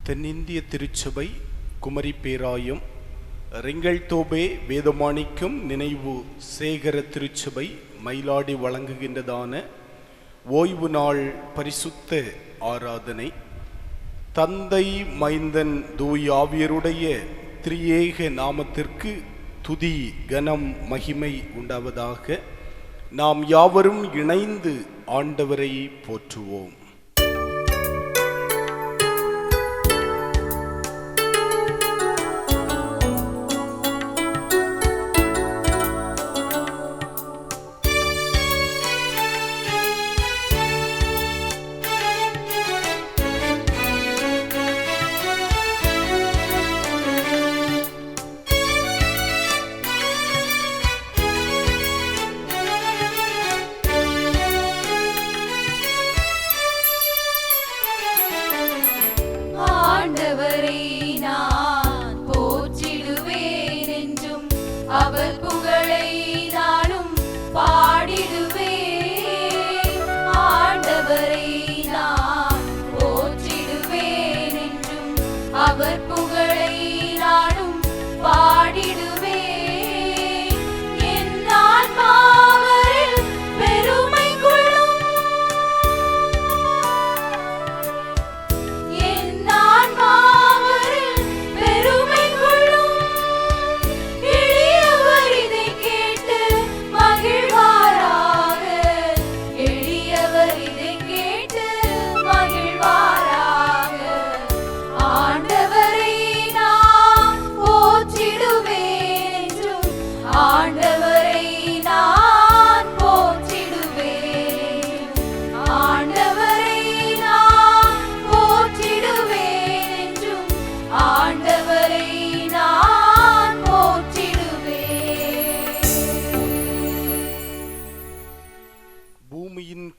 தென்னிந்திய திருச்சபை குமரி பேராயம் ரிங்கல்தோபே வேதமாணிக்கம் நினைவு சேகர திருச்சபை மயிலாடி வழங்குகின்றதான ஓய்வு நாள் பரிசுத்த ஆராதனை தந்தை மைந்தன் தூய் ஆவியருடைய திரியேக நாமத்திற்கு துதி கனம் மகிமை உண்டாவதாக. நாம் யாவரும் இணைந்து ஆண்டவரை போற்றுவோம்.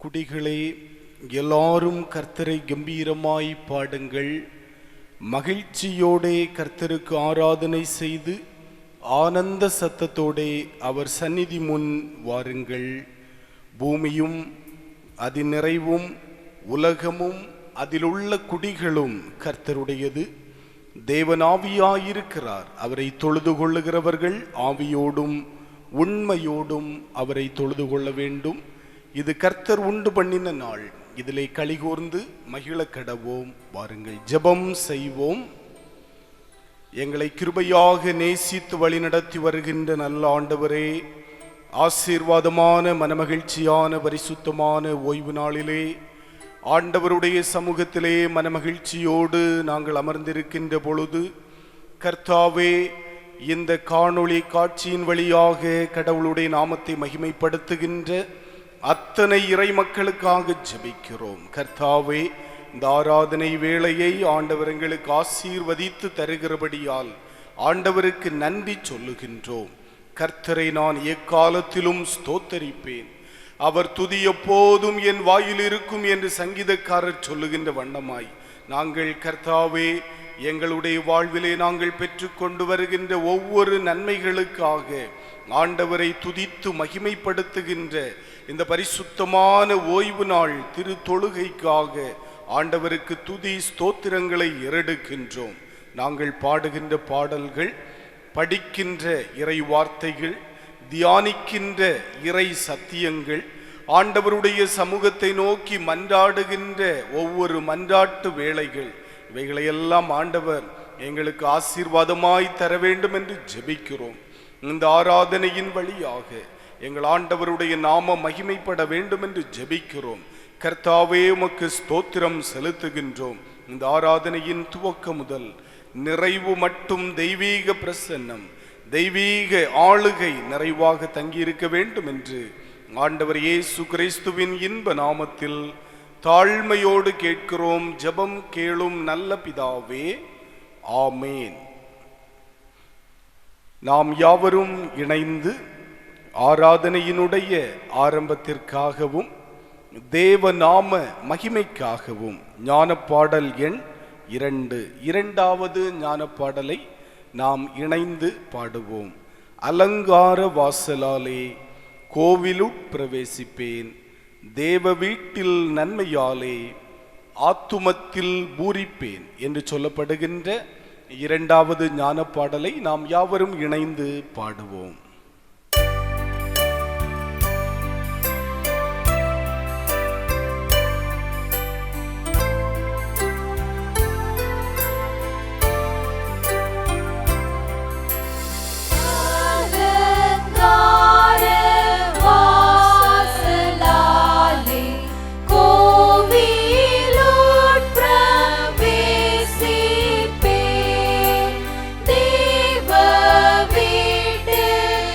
குடிகளே, எல்லாரும் கர்த்தரை கம்பீரமாய் பாடுங்கள். மகிழ்ச்சியோடே கர்த்தருக்கு ஆராதனை செய்து ஆனந்த சத்தத்தோடே அவர் சந்நிதி முன் வாருங்கள். பூமியும் அதன் நிறைவும் உலகமும் அதிலுள்ள குடிகளும் கர்த்தருடையது. தேவன் ஆவியாயிருக்கிறார். அவரை தொழுது கொள்ளுகிறவர்கள் ஆவியோடும் உண்மையோடும் அவரை தொழுது கொள்ள வேண்டும். இது கர்த்தர் உண்டு பண்ணின நாள், இதிலே களிகூர்ந்து மகிழ கடவோம். வாருங்கள் ஜெபம் செய்வோம். எங்களை கிருபையாக நேசித்து வழி நடத்தி வருகின்ற நல்ல ஆண்டவரே, ஆசீர்வாதமான மனமகிழ்ச்சியான பரிசுத்தமான ஓய்வு நாளிலே ஆண்டவருடைய சமூகத்திலே மனமகிழ்ச்சியோடு நாங்கள் அமர்ந்திருக்கின்ற பொழுது, கர்த்தாவே, இந்த காணொளி காட்சியின் வழியாக கடவுளுடைய நாமத்தை மகிமைப்படுத்துகின்ற அத்தனை இறை மக்களுக்காக ஜெபிக்கிறோம். கர்த்தாவே, இந்த ஆராதனை வேளையை ஆண்டவர் எங்களுக்கு ஆசீர்வதித்து தருகிறபடியால் ஆண்டவருக்கு நன்றி சொல்லுகின்றோம். கர்த்தரை நான் எக்காலத்திலும் ஸ்தோத்தரிப்பேன், அவர் துதி எப்போதும் என் வாயில் இருக்கும் என்று சங்கீதக்காரர் சொல்லுகின்ற வண்ணமாய் நாங்கள் கர்த்தாவே எங்களுடைய வாழ்விலே நாங்கள் பெற்றுக்கொண்டு வருகின்ற ஒவ்வொரு நன்மைகளுக்காக ஆண்டவரை துதித்து மகிமைப்படுத்துகின்ற இந்த பரிசுத்தமான ஓய்வு நாள் திரு தொழுகைக்காக ஆண்டவருக்கு துதி ஸ்தோத்திரங்களை ஏறெடுக்கின்றோம். நாங்கள் பாடுகின்ற பாடல்கள், படிக்கின்ற இறை வார்த்தைகள், தியானிக்கின்ற இறை சத்தியங்கள், ஆண்டவருடைய சமூகத்தை நோக்கி மன்றாடுகின்ற ஒவ்வொரு மன்றாட்டு வேளைகள், இவைகளையெல்லாம் ஆண்டவர் எங்களுக்கு ஆசீர்வாதமாய் தர வேண்டும் என்று ஜெபிக்கிறோம். இந்த ஆராதனையின் வழியாக எங்கள் ஆண்டவருடைய நாம மகிமைப்பட வேண்டும் என்று ஜெபிக்கிறோம். கர்த்தாவே, உமக்கு ஸ்தோத்திரம் செலுத்துகின்றோம். இந்த ஆராதனையின் துவக்க முதல் நிறைவு மட்டும் தெய்வீக பிரசன்னம், தெய்வீக ஆளுகை நிறைவாக தங்கியிருக்க வேண்டும் என்று ஆண்டவர் இயேசு கிறிஸ்துவின் இன்ப நாமத்தில் தாழ்மையோடு கேட்கிறோம். ஜெபம் கேளும் நல்ல பிதாவே, ஆமேன். நாம் யாவரும் இணைந்து ஆராதனையினுடைய ஆரம்பத்திற்காகவும் தேவ நாம மகிமைக்காகவும் ஞானப்பாடல் எண் 2 இரண்டாவது ஞானப்பாடலை நாம் இணைந்து பாடுவோம். அலங்கார வாசலாலே கோவிலுட் பிரவேசிப்பேன், தேவ வீட்டில் நன்மையாலே ஆத்துமத்தில் பூரிப்பேன் என்று சொல்லப்படுகின்ற இரண்டாவது ஞான பாடலை நாம் யாவரும் இணைந்து பாடுவோம். தேவ வீட்டில்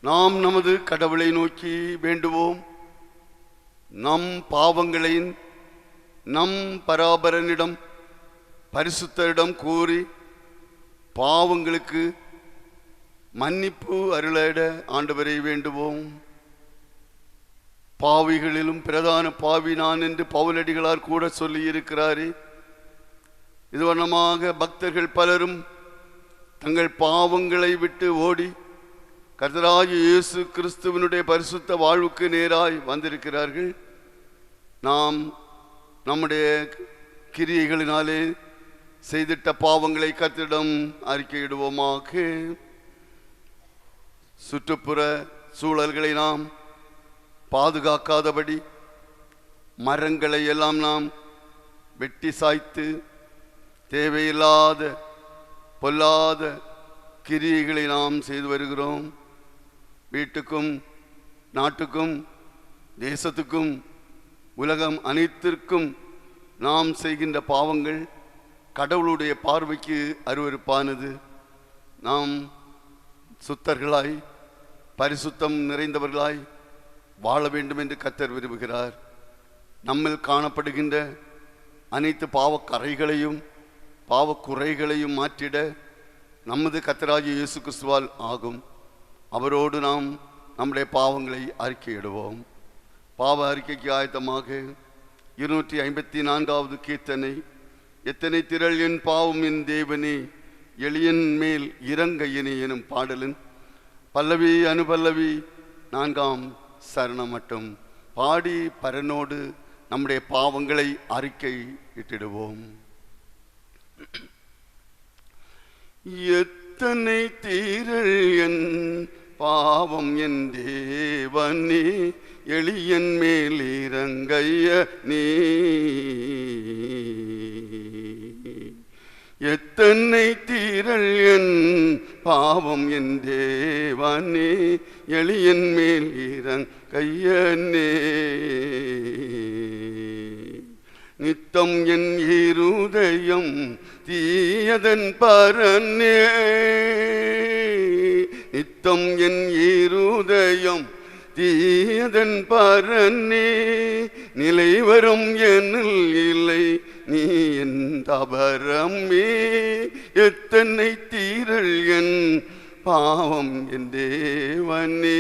நாம் நமது கடவுளை நோக்கி வேண்டுவோம். நம் பாவங்களை நம் பராபரனிடம் பரிசுத்தரிடம் கூறி பாவங்களுக்கு மன்னிப்பு அருளிட ஆண்டவரை வேண்டுவோம். பாவிகளிலும் பிரதான பாவி நான் என்று பவுலடிகளார் கூட சொல்லி இருக்கிறாரே. இது வண்ணமாக பக்தர்கள் பலரும் தங்கள் பாவங்களை விட்டு ஓடி கர்த்தராகிய இயேசு கிறிஸ்துவினுடைய பரிசுத்த வாழ்வுக்கு நேராய் வந்திருக்கிறார்கள். நாம் நம்முடைய கிரியைகளினாலே செய்திட்ட பாவங்களை கர்த்தரிடம் அறிக்கையிடுவோமாக. சுற்றுப்புற சூழல்களை நாம் பாதுகாக்காதபடி மரங்களை எல்லாம் நாம் வெட்டி சாய்த்து தேவையில்லாத பொல்லாத கிரியைகளை நாம் செய்து வருகிறோம். வீட்டுக்கும் நாட்டுக்கும் தேசத்துக்கும் உலகம் அனைத்திற்கும் நாம் செய்கின்ற பாவங்கள் கடவுளுடைய பார்வைக்கு அருவருப்பானது. நாம் சுத்தர்களாய் பரிசுத்தம் நிறைந்தவர்களாய் வாழ வேண்டும் என்று கர்த்தர் விரும்புகிறார். நம்மில் காணப்படுகின்ற அனைத்து பாவக்கரைகளையும் பாவக்குறைகளையும் மாற்றிட நமது கர்த்தராகிய இயேசு கிறிஸ்துவால் ஆகும். அவரோடு நாம் நம்முடைய பாவங்களை அறிக்கையிடுவோம். பாவ அறிக்கைக்கு ஆயத்தமாக 254வது கீர்த்தனை. எத்தனை திரள் என் பாவம் என் தேவனே, எளியன் மேல் இறங்கையனே எனும் பாடலின் பல்லவி அனுபல்லவி 4ஆம் சரணம் மட்டும் பாடி பரனோடு நம்முடைய பாவங்களை அறிக்கை இட்டிடுவோம். எத்தனை தீரள் என் பாவம் என் தேவனே, எளியன் மேல் இறங்கைய நீ. எத்தனை தீரள் என் பாவம் என் தேவனே, எளியன் மேல் இறங்கையனே. நித்தம் என் இருதயம் தீயதன் பரனே, நித்தம் என் இருதயம் தீயதன் பரனே. நிலை வரும் என்னில் இல்லை நீ என் தபரமே. எத்தனை தீரள் என் பாவம் என் தேவனே,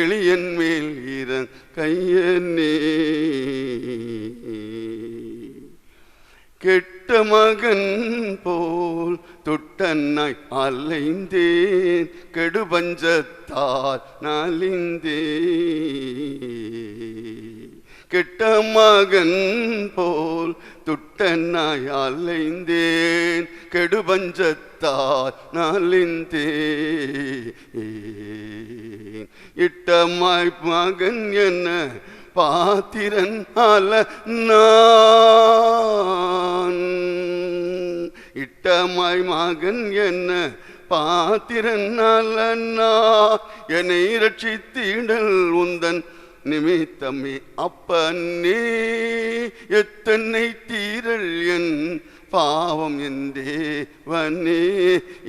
எளியன் மேல் இறங்கையனே. கெட்ட மகன் போல் தொட்டன்னாய் அலைந்தேன், கெடுபஞ்சத்தால் நாளிந்தேன். கெட்ட மகன் போல் துட்டன்னாய் அலைந்தேன், கெடுபஞ்சத்தால் நாளிந்தேன். இட்டமாய் மகன் என்ன பாத்திரன் அல்ல நான், இட்டமாய் மகன் என்ன பாத்திரன் அல்ல நான். என்னை ரட்சித்திடல் உந்தன் நிமித்தமே அப்பனே. எத்தனை தீரள் என் பாவம் என் தேவனே,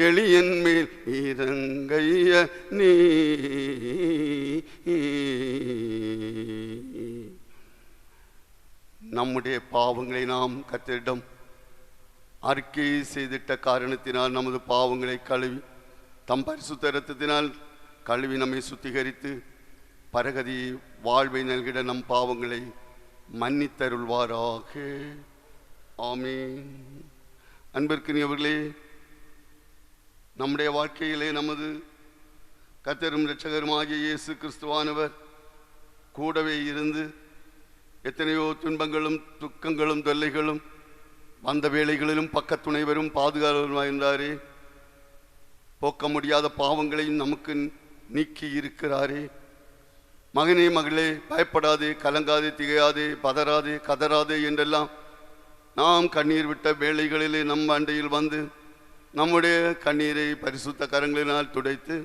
எளியன் மேல் இறங்கைய நீ. நம்முடைய பாவங்களை நாம் கர்த்தரிடம் அறிக்கை செய்திட்ட காரணத்தினால் நமது பாவங்களை கழுவி தம் பரிசுத்த இரத்தத்தினால் கழுவி நம்மை சுத்திகரித்து பரகதி வாழ்வை நல்கிட நம் பாவங்களை மன்னித்தருள்வாராக. ஆமென். அன்பிற்கினியவர்களே, நம்முடைய வாழ்க்கையிலே நமது கர்த்தரும் இரட்சகருமாகிய இயேசு கிறிஸ்துவானவர் கூடவே இருந்து எத்தனையோ துன்பங்களும் துக்கங்களும் தொல்லைகளும் வந்த வேளைகளிலும் பக்கத்துணைவரும் பாதுகாவலருமாயிருந்தாரே. போக்க முடியாத பாவங்களையும் நமக்கு நீக்கி இருக்கிறாரே. மகனே மகளே, பயப்படாதே, கலங்காதே, திகையாதே, பதறாதே, கதறாதே என்றெல்லாம் நாம் கண்ணீர் விட்ட வேளைகளிலே நம் அண்டையில் வந்து நம்முடைய கண்ணீரை பரிசுத்த கரங்களினால் துடைத்து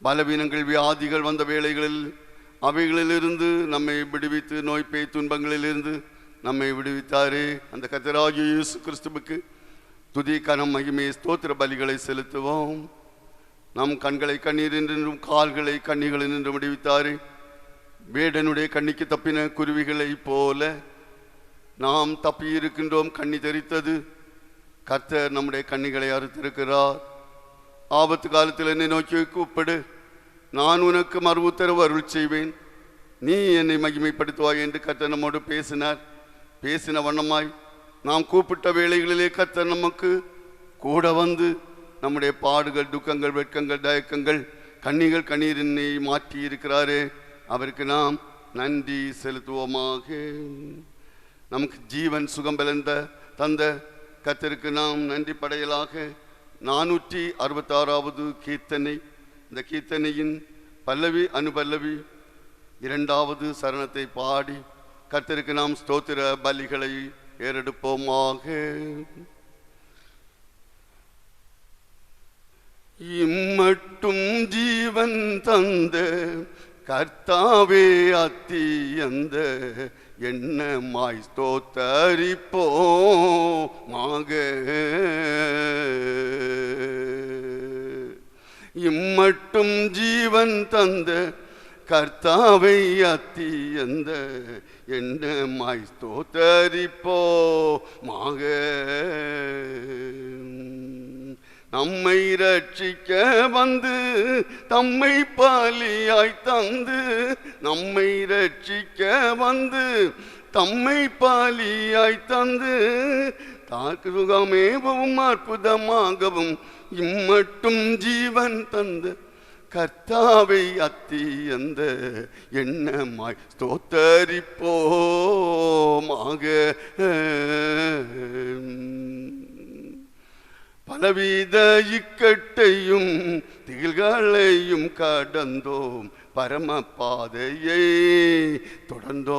பலவீனங்கள் வியாதிகள் வந்த வேளைகளில் அவைகளிலிருந்து நம்மை விடுவித்து நோய்பே துன்பங்களிலிருந்து நம்மை விடுவித்தாரே. அந்த கர்த்தராகிய இயேசு கிறிஸ்துவுக்கு துதி கனம் மகிமை ஸ்தோத்திர பலிகளை செலுத்துவோம். நம் கண்களை கண்ணீரின்றும் கால்களை கண்ணிகளினின்றும் விடுவித்தாரே. வேடனுடைய கண்ணிக்கு தப்பின குருவிகளை போல நாம் தப்பியிருக்கின்றோம். கண்ணி தெரித்தது. கர்த்தர் நம்முடைய கண்ணிகளை அறுத்திருக்கிறார். ஆபத்து காலத்தில் என்னை நோக்கி கூப்பிடு, நான் உனக்கு மறு உத்தரவு அருள் செய்வேன், நீ என்னை மகிமைப்படுத்துவாய் என்று கர்த்தர் நம்மோடு பேசினார். பேசின வண்ணமாய் நாம் கூப்பிட்ட வேளைகளிலே கர்த்தர் நமக்கு கூட வந்து நம்முடைய பாடுகள், துக்கங்கள், வெட்கங்கள், தயக்கங்கள், கண்ணிகள், கண்ணீரினை மாற்றி இருக்கிறாரே. அவருக்கு நாம் நன்றி செலுத்துவோமாக. நமக்கு ஜீவன் சுகம் பலந்த தந்த கர்த்தருக்கு நாம் நன்றி படையலாக 466வது கீர்த்தனை. இந்த கீர்த்தனையின் பல்லவி அனுபல்லவி 2வது சரணத்தை பாடி கர்த்தருக்கு நாம் ஸ்தோத்திர பலிகளை ஏறெடுப்போமாக. இம்மட்டும் ஜீவன் தந்த கர்த்தாவே அத்தியந்த எண்ணமாய் ஸ்தோத்தரிப்போமாக. இம்மட்டும் ஜீவன் தந்த கர்த்தாவை அத்தியந்த எண்ணமாய் ஸ்தோத்தரிப்போமாக. நம்மை ரட்சிக்க வந்து தம்மை பலியாய் தந்து, நம்மை ரட்சிக்க வந்து தம்மை பலியாய் தந்து, தாக்கு சுகமேவும் அற்புதமாகவும் இம்மட்டும் ஜீவன் தந்த கர்த்தாவை அத்தியந்த எண்ணமாய் ஸ்தோத்தரிப்போமாக. பலவித இக்கட்டையும் திகில்களையும் கடந்தோம், பரம பாதையை தொடர்ந்தோம்.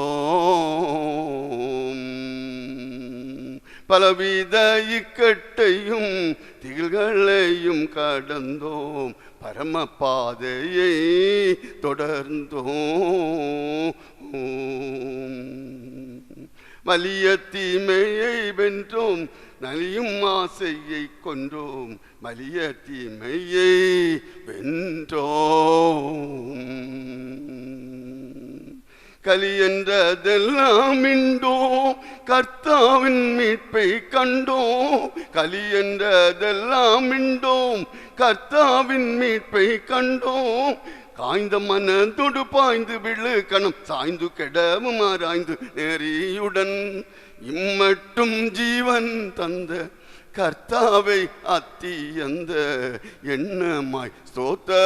பலவித இக்கட்டையும் திகில்களையும் கடந்தோம், பரம பாதையை தொடர்ந்தோம். வலிய தீமையை வென்றோம், நலியும் ஆசையை கொன்றோம், வலிய தீமையை வென்றோம். கலி என்றதெல்லாம் இண்டோம், கர்த்தாவின் மீட்பை கண்டோம். கலி என்றதெல்லாம் இண்டோம், கர்த்தாவின் மீட்பை கண்டோம். காய்ந்த மனதொடு பாய்ந்து விழு கணம் சாய்ந்து கெடவும் ஆராய்ந்து நெறியுடன் இம்மட்டும் ஜீவன் தந்த கர்த்தாவை அத்தியந்த எண்ணமாய் ஸ்தோத்தரிப்போமாக.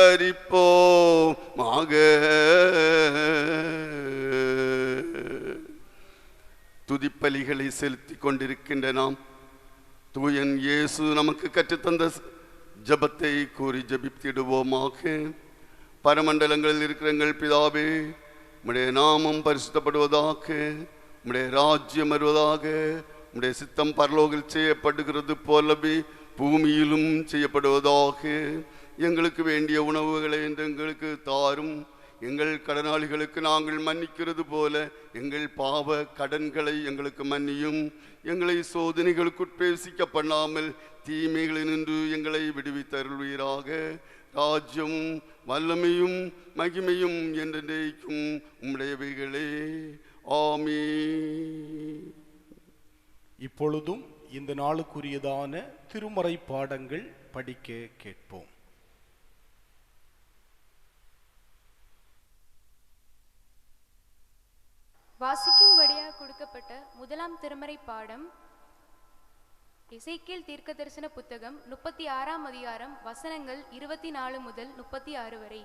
துதிப்பலிகளை செலுத்தி கொண்டிருக்கின்ற நாம் தூயன் இயேசு நமக்கு கற்றுத்தந்த ஜபத்தை கூறி ஜபித்திடுவோமாக. பரமண்டலங்களில் இருக்கிற எங்கள் பிதாவே, உம்முடைய நாமம் பரிசுத்தப்படுவதாக, உம்முடைய ராஜ்யம் வருவதாக, உம்முடைய சித்தம் பரலோகில் செய்யப்படுகிறது போலவே பூமியிலும் செய்யப்படுவதாக. எங்களுக்கு வேண்டிய உணவுகளை என்று எங்களுக்கு தாரும். எங்கள் கடனாளிகளுக்கு நாங்கள் மன்னிக்கிறது போல எங்கள் பாவ கடன்களை எங்களுக்கு மன்னியும். எங்களை சோதனைகளுக்கு உட்பேசிக்க பண்ணாமல் தீமைகளினின்று எங்களை விடுவித்தருள்வீராக. ராஜ்யம் வல்லமையும் மகிமையும் என்றென்றைக்கும் உம்முடையவைகளே. ஆமென். இப்பொழுதும் இந்த நாளுக்குரியதான திருமறை பாடங்கள் படிக்க கேட்போம். வாசிக்கும்படியாக கொடுக்கப்பட்ட முதலாம் திருமறை பாடம் எசேக்கியேல் தீர்க்கதரிசன புத்தகம் 36ஆம் அதிகாரம் வசனங்கள் 24 முதல் 36 வரை.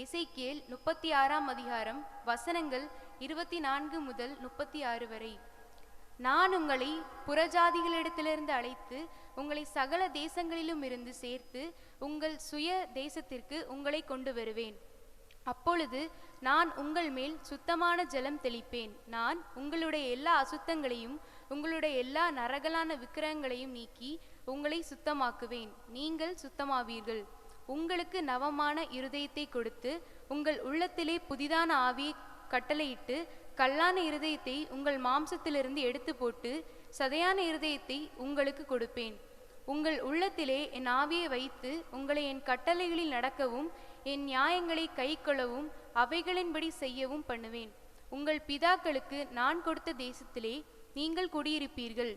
எசேக்கியேல் 36ஆம் அதிகாரம் வசனங்கள் 24 முதல் 36 வரை. நான் உங்களை புறஜாதிகளிடத்திலிருந்து அழைத்து உங்களை சகல தேசங்களிலும் இருந்து சேர்த்து உங்கள் சுய தேசத்திற்கு உங்களை கொண்டு வருவேன். அப்பொழுது நான் உங்கள் மேல் சுத்தமான ஜலம் தெளிப்பேன். நான் உங்களுடைய எல்லா அசுத்தங்களையும் உங்களுடைய எல்லா நரகலான விக்கிரகங்களையும் நீக்கி உங்களை சுத்தமாக்குவேன். நீங்கள் சுத்தமாவீர்கள். உங்களுக்கு நவமான இருதயத்தை கொடுத்து உங்கள் உள்ளத்திலே புதிதான ஆவியை கட்டளையிட்டு கல்லான இருதயத்தை உங்கள் மாம்சத்திலிருந்து எடுத்து போட்டு சதையான இருதயத்தை உங்களுக்கு கொடுப்பேன். உங்கள் உள்ளத்திலே என் ஆவியை வைத்து உங்களை என் கட்டளைகளில் நடக்கவும் என் நியாயங்களை கைக்கொள்ளவும் அவைகளின்படி செய்யவும் பண்ணுவேன். உங்கள் பிதாக்களுக்கு நான் கொடுத்த தேசத்திலே நீங்கள் குடியிருப்பீர்கள்.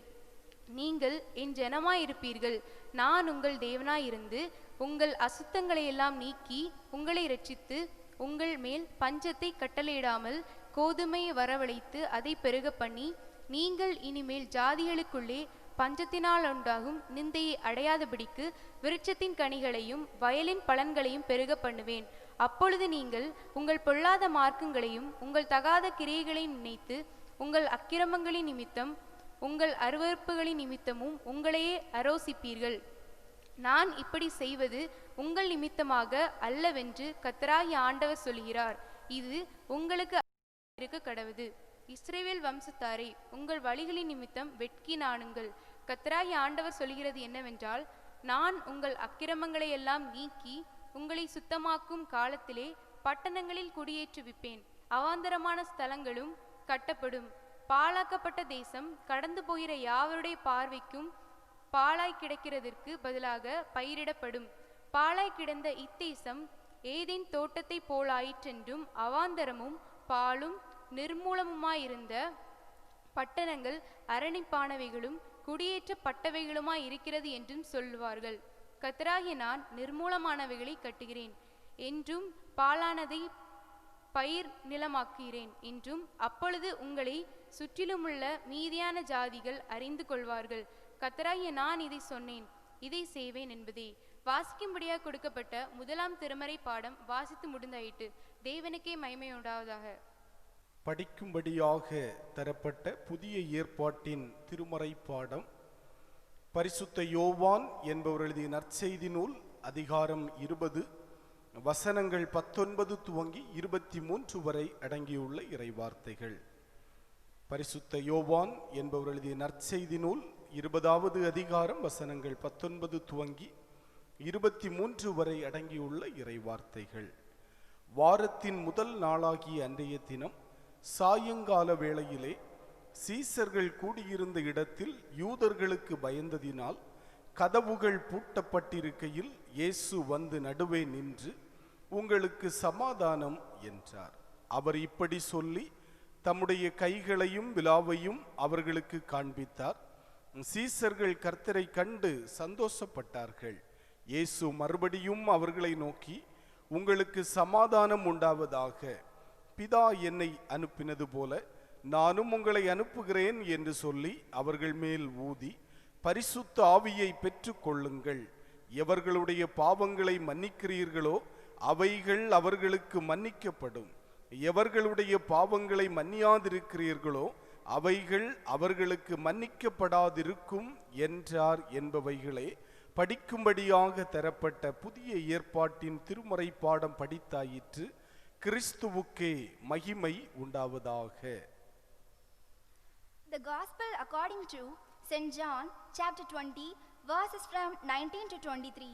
நீங்கள் என் ஜனமாயிருப்பீர்கள். நான் உங்கள் தேவனாயிருந்து உங்கள் அசுத்தங்களையெல்லாம் நீக்கி உங்களை இரட்சித்து உங்கள் மேல் பஞ்சத்தை கட்டளையிடாமல் கோதுமையை வரவழைத்து அதை பெருக பண்ணி, நீங்கள் இனிமேல் ஜாதிகளுக்குள்ளே பஞ்சத்தினால் உண்டாகும் நிந்தையை அடையாதபடிக்கு விருட்சத்தின் கனிகளையும் வயலின் பலன்களையும் பெருக பண்ணுவேன். அப்பொழுது நீங்கள் உங்கள் பொல்லாத மார்க்கங்களையும் உங்கள் தகாத கிரியைகளையும் நினைத்து உங்கள் அக்கிரமங்களின் நிமித்தம் உங்கள் அருவருப்புகளின் நிமித்தமும் உங்களையே அரோசிப்பீர்கள். நான் இப்படி செய்வது உங்கள் நிமித்தமாக அல்லவென்று கர்த்தராகிய ஆண்டவர் சொல்கிறார். இது உங்களுக்கு இருக்க கடவுது. இஸ்ரவேல் வம்சத்தாரே, உங்கள் வழிகளின் நிமித்தம் வெட்கி நாணுங்கள். கர்த்தராகிய ஆண்டவர் சொல்கிறது என்னவென்றால், நான் உங்கள் அக்கிரமங்களை எல்லாம் நீக்கி உங்களை சுத்தமாக்கும் காலத்திலே பட்டணங்களில் குடியேற்றுவிப்பேன். அவாந்தரமான ஸ்தலங்களும் கட்டப்படும். பாழாக்கப்பட்ட தேசம் கடந்து போகிற யாவருடைய பார்வைக்கும் பாழாய் கிடக்கிறதற்கு பதிலாக பயிரிடப்படும். பாழாய் கிடந்த இத்தேசம் ஏதேன் தோட்டத்தை போலாயிற்றென்றும் அவாந்தரமும் பாலும் நிர்மூலமுமாயிருந்த பட்டணங்கள் அரணிப்பானவைகளும் குடியேற்றப்பட்டவைகளுமாய் இருக்கிறது என்றும் சொல்லுவார்கள். கர்த்தராகிய நான் நிர்மூலமானவைகளை கட்டுகிறேன் என்றும் பாழானதை பயிர் நிலமாக்குகிறேன் என்றும் அப்பொழுது உங்களை சுற்றிலுமுள்ள மீதியான ஜாதிகள் அறிந்து கொள்வார்கள். கர்த்தராகிய நான் இதை சொன்னேன், இதை செய்வேன் என்பதே. வாசிக்கும்படியாக கொடுக்கப்பட்ட முதலாம் திருமறை பாடம் வாசித்து முடிந்தாயிற்று. தேவனுக்கே மகிமை உண்டாவதாக. படிக்கும்படியாக தரப்பட்ட புதிய ஏற்பாட்டின் திருமறை பாடம் பரிசுத்த யோவான் என்பவர் எழுதிய நற்செய்தி நூல் அதிகாரம் 20 வசனங்கள் 19 துவங்கி 23 வரை அடங்கியுள்ள இறைவார்த்தைகள். பரிசுத்த யோவான் என்பவர் எழுதிய நற்செய்தி நூல் 20வது அதிகாரம் வசனங்கள் 19 துவங்கி 23 வரை அடங்கியுள்ள இறைவார்த்தைகள். வாரத்தின் முதல் நாளாகிய அன்றைய தினம் சாயங்கால வேளையிலே சீசர்கள் கூடியிருந்த இடத்தில் யூதர்களுக்கு பயந்ததினால் கதவுகள் பூட்டப்பட்டிருக்கையில் இயேசு வந்து நடுவே நின்று, உங்களுக்கு சமாதானம் என்றார். அவர் இப்படி சொல்லி தம்முடைய கைகளையும் விலாவையும் அவர்களுக்கு காண்பித்தார். சீசர்கள் கர்த்தரை கண்டு சந்தோஷப்பட்டார்கள். இயேசு மறுபடியும் அவர்களை நோக்கி, உங்களுக்கு சமாதானம் உண்டாவதாக. பிதா என்னை அனுப்பினது போல நானும் உங்களை அனுப்புகிறேன் என்று சொல்லி அவர்கள் மேல் ஊதி, பரிசுத்த ஆவியை பெற்று கொள்ளுங்கள். எவர்களுடைய பாவங்களை மன்னிக்கிறீர்களோ அவைகள் அவர்களுக்கு மன்னிக்கப்படும். எவர்களுடைய பாவங்களை மன்னியாதிருக்கிறீர்களோ அவைகள் அவர்களுக்கு மன்னிக்கப்படாதிருக்கும் என்றார் என்பவைகளே படிக்கும்படியாக தரப்பட்ட புதிய ஏற்பாட்டின் திருமறை பாடம் படித்தாயிற்று. கிறிஸ்துவுக்கே மகிமை உண்டாவதாக. The Gospel according to St. John, chapter 20, verses from 19 to 23.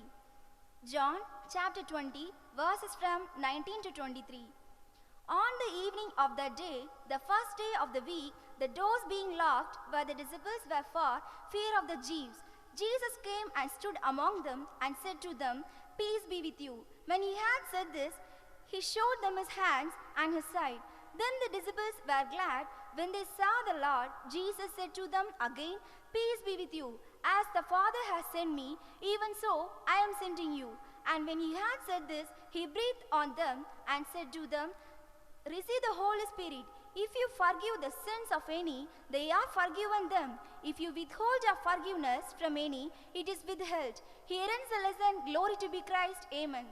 John, chapter 20, verses from 19 to 23. On the evening of that day, the first day of the week, the doors being locked where the disciples were for fear of the Jews, Jesus came and stood among them and said to them, Peace be with you. When he had said this, he showed them his hands and his side. Then the disciples were glad when they saw the Lord. Jesus said to them again, Peace be with you. As the Father has sent me, even so I am sending you. And when he had said this, he breathed on them and said to them, Receive the Holy Spirit. If you forgive the sins of any, they are forgiven them. If you withhold your forgiveness from any, it is withheld. Here ends the lesson. Glory to be Christ. Amen.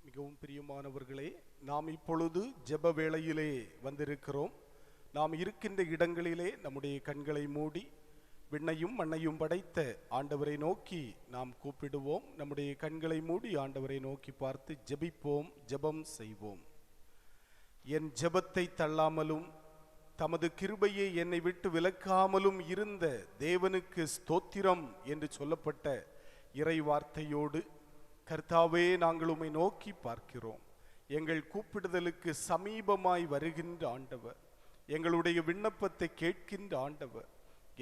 மிகவும் பிரியமானவர்களே, நாம் இப்பொழுது ஜெப வேளையிலே வந்திருக்கிறோம். நாம் இருக்கின்ற இடங்களிலே நம்முடைய கண்களை மூடி விண்ணையும் மண்ணையும் படைத்த ஆண்டவரை நோக்கி நாம் கூப்பிடுவோம். நம்முடைய கண்களை மூடி ஆண்டவரை நோக்கி பார்த்து ஜெபிப்போம், ஜெபம் செய்வோம். என் ஜெபத்தை தள்ளாமலும் தமது கிருபையை என்னை விட்டு விலக்காமலும் இருந்த தேவனுக்கு ஸ்தோத்திரம் என்று சொல்லப்பட்ட இறை வார்த்தையோடு, கர்த்தாவே, நாங்கள் உம்மை நோக்கி பார்க்கிறோம். எங்கள் கூப்பிடுதலுக்கு சமீபமாய் வருகின்ற ஆண்டவர், எங்களுடைய விண்ணப்பத்தை கேட்கின்ற ஆண்டவர்,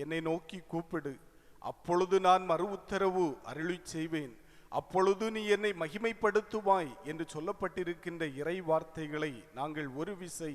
என்னை நோக்கி கூப்பிடு, அப்பொழுது நான் மறு உத்தரவு அருளி செய்வேன், அப்பொழுது நீ என்னை மகிமைப்படுத்துவாய் என்று சொல்லப்பட்டிருக்கின்ற இறை வார்த்தைகளை நாங்கள் ஒரு விசை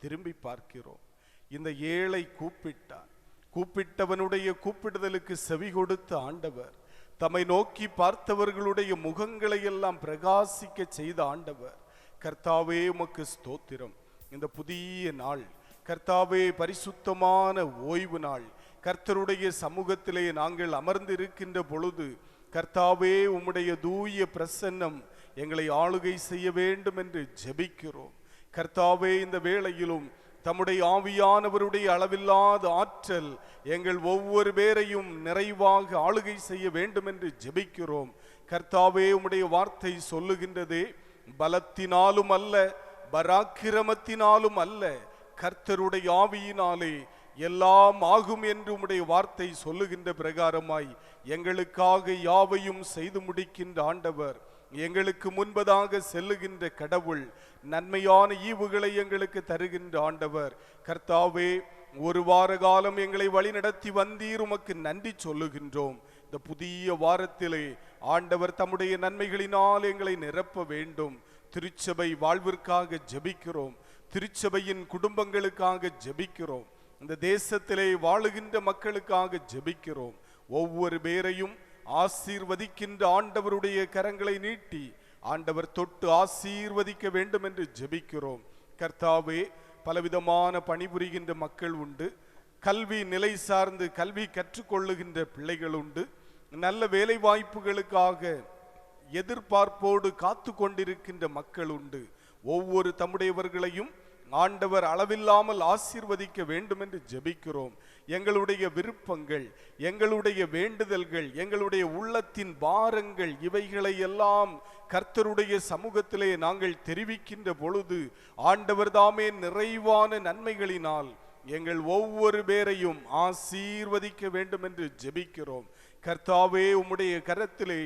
திரும்பி பார்க்கிறோம். இந்த ஏழை கூப்பிட்டார். கூப்பிட்டவனுடைய கூப்பிடுதலுக்கு செவி கொடுத்த ஆண்டவர், தம்மை நோக்கி பார்த்தவர்களுடைய முகங்களை எல்லாம் பிரகாசிக்க செய்த ஆண்டவர், கர்த்தாவே உமக்கு ஸ்தோத்திரம். இந்த புதிய நாள் கர்த்தாவே பரிசுத்தமான ஓய்வு நாள். கர்த்தருடைய சமூகத்திலே நாங்கள் அமர்ந்திருக்கின்ற பொழுது கர்த்தாவே உம்முடைய தூய பிரசன்னம் எங்களை ஆளுகை செய்ய வேண்டும் என்று ஜெபிக்கிறோம். கர்த்தாவே இந்த வேளையிலும் தம்முடைய ஆவியானவருடைய அளவில்லாத ஆற்றல் எங்கள் ஒவ்வொரு பேரையும் நிறைவாக ஆளுகை செய்ய வேண்டும் என்று ஜெபிக்கிறோம். கர்த்தாவே உம்முடைய வார்த்தை சொல்லுகின்றதே, பலத்தினாலும் அல்ல பராக்கிரமத்தினாலும் அல்ல, கர்த்தருடைய ஆவியினாலே எல்லாம் ஆகும் என்று உம்முடைய வார்த்தை சொல்லுகின்ற பிரகாரமாய் எங்களுக்காக யாவையும் செய்து முடிக்கின்ற ஆண்டவர், எங்களுக்கு முன்பதாக செல்லுகின்ற கடவுள், நன்மையான ஈவுகளை எங்களுக்கு தருகின்ற ஆண்டவர். கர்த்தாவே, ஒரு வார காலம் எங்களை வழிநடத்தி வந்தீர், உமக்கு நன்றி சொல்லுகின்றோம். இந்த புதிய வாரத்திலே ஆண்டவர் தம்முடைய நன்மைகளினால் எங்களை நிரப்ப வேண்டும். திருச்சபை வாழ்விற்காக ஜெபிக்கிறோம். திருச்சபையின் குடும்பங்களுக்காக ஜெபிக்கிறோம். இந்த தேசத்திலே வாழுகின்ற மக்களுக்காக ஜெபிக்கிறோம். ஒவ்வொரு பேரையும் ஆசீர்வதிக்கின்ற ஆண்டவருடைய கரங்களை நீட்டி ஆண்டவர் தொட்டு ஆசீர்வதிக்க வேண்டும் என்று ஜெபிக்கிறோம். கர்த்தாவே, பலவிதமான பணிபுரிகின்ற மக்கள் உண்டு. கல்வி நிலை சார்ந்து கல்வி கற்றுக்கொள்ளுகின்ற பிள்ளைகள் உண்டு. நல்ல வேலை வாய்ப்புகளுக்காக எதிர்பார்ப்போடு காத்து கொண்டிருக்கின்ற மக்கள் உண்டு. ஒவ்வொரு தம்முடையவர்களையும் ஆண்டவர் அளவில்லாமல் ஆசீர்வதிக்க வேண்டும் என்று ஜெபிக்கிறோம். எங்களுடைய விருப்பங்கள், எங்களுடைய வேண்டுதல்கள், எங்களுடைய உள்ளத்தின் பாரங்கள், இவைகளை எல்லாம் கர்த்தருடைய சமூகத்திலே நாங்கள் தெரிவிக்கின்ற பொழுது ஆண்டவர் தாமே நிறைவான நன்மைகளினால் எங்கள் ஒவ்வொரு பேரையும் ஆசீர்வதிக்க வேண்டும் என்று ஜெபிக்கிறோம். கர்த்தாவே, உம்முடைய கரத்திலே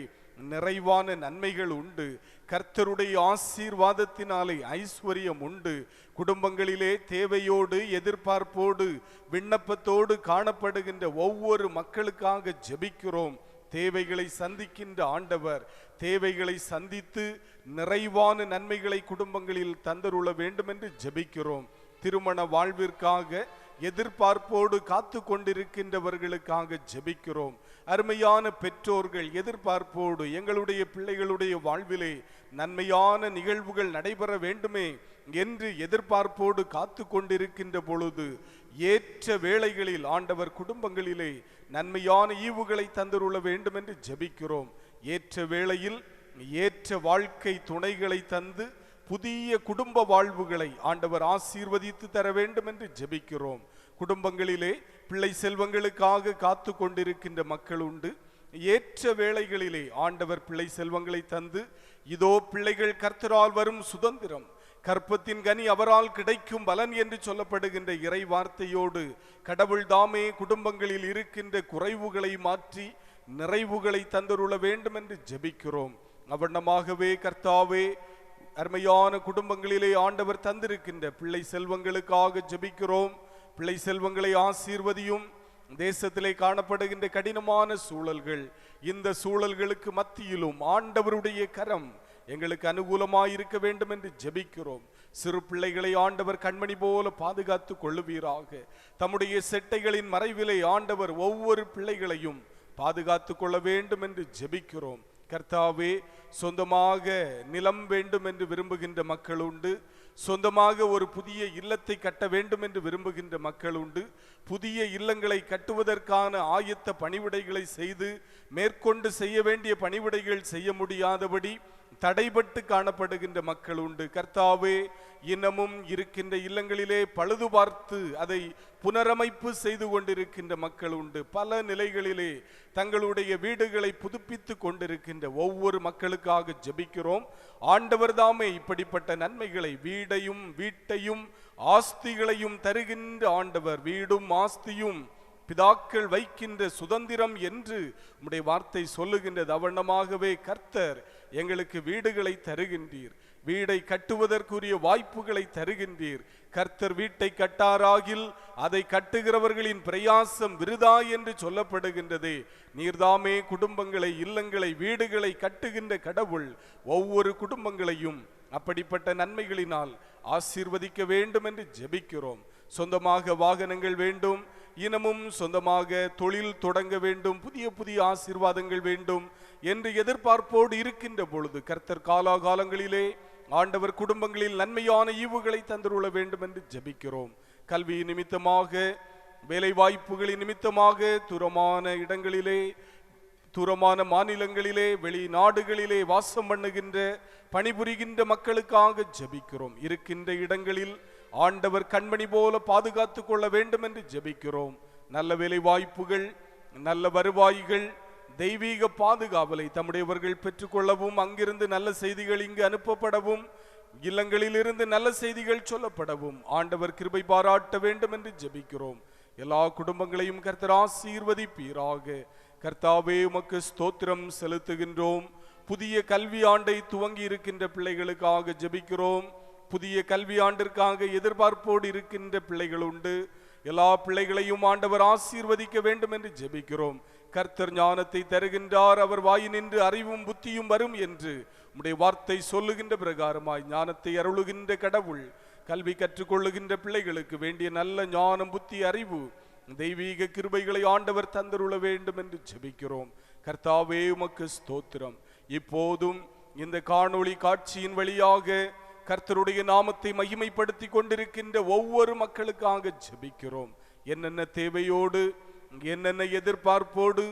நிறைவான நன்மைகள் உண்டு. கர்த்தருடைய ஆசீர்வாதத்தினாலே ஐஸ்வர்யம் உண்டு. குடும்பங்களிலே தேவையோடு எதிர்பார்ப்போடு விண்ணப்பத்தோடு காணப்படுகின்ற ஒவ்வொரு மக்களுக்காக ஜெபிக்கிறோம். தேவைகளை சந்திக்கின்ற ஆண்டவர் தேவைகளை சந்தித்து நிறைவான நன்மைகளை குடும்பங்களில் தந்தருள வேண்டும் என்று ஜெபிக்கிறோம். திருமண வாழ்விற்காக எதிர்பார்ப்போடு காத்து கொண்டிருக்கின்றவர்களுக்காக ஜெபிக்கிறோம். அருமையான பெற்றோர்கள் எதிர்பார்ப்போடு எங்களுடைய பிள்ளைகளுடைய வாழ்விலே நன்மையான நிகழ்வுகள் நடைபெற வேண்டுமே என்று எதிர்பார்ப்போடு காத்து கொண்டிருக்கின்ற பொழுது ஏற்ற வேளைகளில் ஆண்டவர் குடும்பங்களிலே நன்மையான ஈவுகளை தந்தருள வேண்டும் என்று ஜெபிக்கிறோம். ஏற்ற வேளையில் ஏற்ற வாழ்க்கை துணைகளை தந்து புதிய குடும்ப வாழ்வுகளை ஆண்டவர் ஆசீர்வதித்து தர வேண்டும் என்று ஜெபிக்கிறோம். குடும்பங்களிலே பிள்ளை செல்வங்களுக்காக காத்து கொண்டிருக்கின்ற மக்கள் உண்டு. ஏற்ற வேளைகளிலே ஆண்டவர் பிள்ளை செல்வங்களை தந்து, இதோ பிள்ளைகள் கர்த்தரால் வரும் சுதந்திரம், கற்பத்தின் கனி அவரால் கிடைக்கும் பலன் என்று சொல்லப்படுகின்ற இறை வார்த்தையோடு கடவுள் தாமே குடும்பங்களில் இருக்கின்ற குறைவுகளை மாற்றி நிறைவுகளை தந்தருள வேண்டும் என்று ஜெபிக்கிறோம். அவண்ணமாகவே கர்த்தாவே, அருமையான குடும்பங்களிலே ஆண்டவர் தந்திருக்கின்ற பிள்ளை செல்வங்களுக்காக ஜெபிக்கிறோம். பிள்ளை செல்வங்களை ஆசீர்வதியும். தேசத்திலே காணப்படுகின்ற கடினமான சூழல்கள், இந்த சூழல்களுக்கு மத்தியிலும் ஆண்டவருடைய கரம் எங்களுக்கு அனுகூலமாயிருக்க வேண்டும் என்று ஜெபிக்கிறோம். சிறு பிள்ளைகளை ஆண்டவர் கண்மணி போல பாதுகாத்து கொள்ளுவீராக. தம்முடைய செட்டைகளின் மறைவிலே ஆண்டவர் ஒவ்வொரு பிள்ளைகளையும் பாதுகாத்து கொள்ள வேண்டும் என்று ஜெபிக்கிறோம். கர்த்தாவே, சொந்தமாக நிலம் வேண்டும் என்று விரும்புகின்ற மக்கள் உண்டு. சொந்தமாக ஒரு புதிய இல்லத்தை கட்ட வேண்டும் என்று விரும்புகின்ற மக்கள் உண்டு. புதிய இல்லங்களை கட்டுவதற்கான ஆயத்த பணிவிடைகளை செய்து மேற்கொண்டு செய்ய வேண்டிய பணிவிடைகள் செய்ய முடியாதபடி தடைபட்டு காணப்படுகின்ற மக்கள் உண்டு. கர்த்தாவே, இன்னமும் இருக்கின்ற இல்லங்களிலே பழுது பார்த்து அதை புனரமைப்பு செய்து கொண்டிருக்கின்ற மக்கள் உண்டு. பல நிலைகளிலே தங்களுடைய வீடுகளை புதுப்பித்து கொண்டிருக்கின்ற ஒவ்வொரு மக்களுக்காக ஜெபிக்கிறோம். ஆண்டவர் தாமே இப்படிப்பட்ட நன்மைகளை, வீட்டையும் ஆஸ்திகளையும் தருகின்ற ஆண்டவர், வீடும் ஆஸ்தியும் பிதாக்கள் வைக்கின்ற சுதந்திரம் என்று உம்முடைய வார்த்தை சொல்லுகின்றது. அவண்ணமாகவே கர்த்தர் எங்களுக்கு வீடுகளை தருகின்றீர். வீடை கட்டுவதற்குரிய வாய்ப்புகளை தருகின்றீர். கர்த்தர் வீட்டை கட்டாராகில் அதை கட்டுகிறவர்களின் பிரயாசம் விருதா என்று சொல்லப்படுகின்றது. நீர்தாமே குடும்பங்களை, இல்லங்களை, வீடுகளை கட்டுகின்ற கடவுள். ஒவ்வொரு குடும்பங்களையும் அப்படிப்பட்ட நன்மைகளினால் ஆசீர்வதிக்க வேண்டும் என்று ஜெபிக்கிறோம். சொந்தமாக வாகனங்கள் வேண்டும், இனமும் சொந்தமாக தொழில் தொடங்க வேண்டும், புதிய புதிய ஆசீர்வாதங்கள் வேண்டும் என்று எதிர்பார்ப்போடு இருக்கின்ற பொழுது கர்த்தர் காலாகாலங்களிலே ஆண்டவர் குடும்பங்களில் நன்மையான ஈவுகளை தந்துள்ள வேண்டும் என்று ஜெபிக்கிறோம். கல்வி நிமித்தமாக, வேலை வாய்ப்புகளின் நிமித்தமாக தூரமான இடங்களிலே, தூரமான மாநிலங்களிலே, வெளிநாடுகளிலே வாசம் பண்ணுகின்ற, பணிபுரிகின்ற மக்களுக்காக ஜெபிக்கிறோம். இருக்கின்ற இடங்களில் ஆண்டவர் கண்மணி போல பாதுகாத்து கொள்ள வேண்டும் என்று ஜெபிக்கிறோம். நல்ல வேலை வாய்ப்புகள், நல்ல வருவாய்கள், தெய்வீக பாதுகாவலை தம்முடையவர்கள் பெற்றுக்கொள்ளவும், அங்கிருந்து நல்ல செய்திகள் இங்கு அனுப்பப்படவும், இல்லங்களில் இருந்து நல்ல செய்திகள் சொல்லப்படவும் ஆண்டவர் கிருபை பாராட்ட வேண்டும் என்று ஜெபிக்கிறோம். எல்லா குடும்பங்களையும் கர்த்தர் ஆசீர்வதிப்பீராக. கர்த்தாவே, உமக்கு ஸ்தோத்திரம் செலுத்துகின்றோம். புதிய கல்வி ஆண்டை துவங்கி இருக்கின்ற பிள்ளைகளுக்காக ஜெபிக்கிறோம். புதிய கல்வி ஆண்டிற்காக எதிர்பார்ப்போடு இருக்கின்ற பிள்ளைகள் உண்டு. எல்லா பிள்ளைகளையும் ஆண்டவர் ஆசீர்வதிக்க வேண்டும் என்று ஜெபிக்கிறோம். கர்த்தர் ஞானத்தை தருகின்றார், அவர் வாயினின்று அறிவும் புத்தியும் வரும் என்று உம்முடைய வார்த்தை சொல்லுகின்ற பிரகாரமாய் ஞானத்தை அருளுகின்ற கடவுள் கல்வி கற்றுக்கொள்ளுகின்ற பிள்ளைகளுக்கு வேண்டிய நல்ல ஞானம், புத்தி, அறிவு, தெய்வீக கிருபைகளை ஆண்டவர் தந்தருள வேண்டும் என்று ஜெபிக்கிறோம். கர்த்தாவே, உமக்கு ஸ்தோத்திரம். இப்போதும் இந்த காணொளி காட்சியின் வழியாக கர்த்தருடைய நாமத்தை மகிமைப்படுத்தி கொண்டிருக்கின்ற ஒவ்வொரு மக்களுக்காக ஜெபிக்கிறோம். என்னென்ன தேவையோடு, என்னென்ன எதிர்பார்ப்போடு,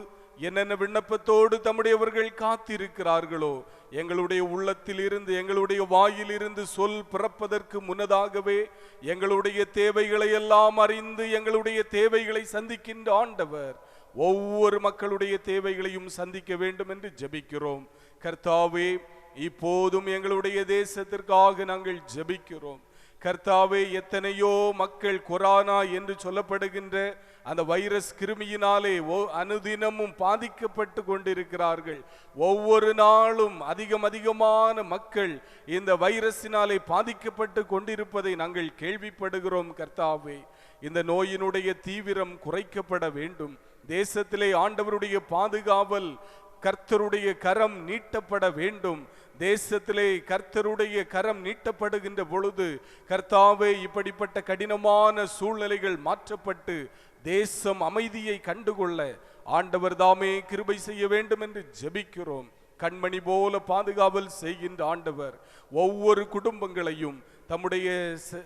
என்னென்ன விண்ணப்பத்தோடு தம்முடையவர்கள் காத்திருக்கிறார்களோ, எங்களுடைய உள்ளத்தில் இருந்து, எங்களுடைய வாயில் இருந்து சொல் பிறப்பதற்கு முன்னதாகவே எங்களுடைய தேவைகளை எல்லாம் அறிந்து எங்களுடைய தேவைகளை சந்திக்கின்ற ஆண்டவர் ஒவ்வொரு மக்களுடைய தேவைகளையும் சந்திக்க வேண்டும் என்று ஜெபிக்கிறோம். கர்த்தாவே, இப்போதும் எங்களுடைய தேசத்திற்காக நாங்கள் ஜெபிக்கிறோம். கர்த்தாவே, எத்தனையோ மக்கள் கொரோனா என்று சொல்லப்படுகின்ற அந்த வைரஸ் கிருமியினாலே அனுதினமும் பாதிக்கப்பட்டு கொண்டிருக்கிறார்கள். ஒவ்வொரு நாளும் அதிகமான மக்கள் இந்த வைரஸினாலே பாதிக்கப்பட்டு கொண்டிருப்பதை நாங்கள் கேள்விப்படுகிறோம். கர்த்தாவே, இந்த நோயினுடைய தீவிரம் குறைக்கப்பட வேண்டும். தேசத்திலே ஆண்டவருடைய பாதுகாவல், கர்த்தருடைய கரம் நீட்டப்பட வேண்டும். தேசத்திலே கர்த்தருடைய கரம் நீட்டப்படுகின்ற பொழுது கர்த்தாவே, இப்படிப்பட்ட கடினமான சூழ்நிலைகள் மாற்றப்பட்டு தேசம் அமைதியை கண்டுகொள்ள ஆண்டவர் தாமே கிருபை செய்ய வேண்டும் என்று ஜெபிக்கிறோம். கண்மணி போல பாதுகாவல் செய்கின்ற ஆண்டவர் ஒவ்வொரு குடும்பங்களையும் தம்முடைய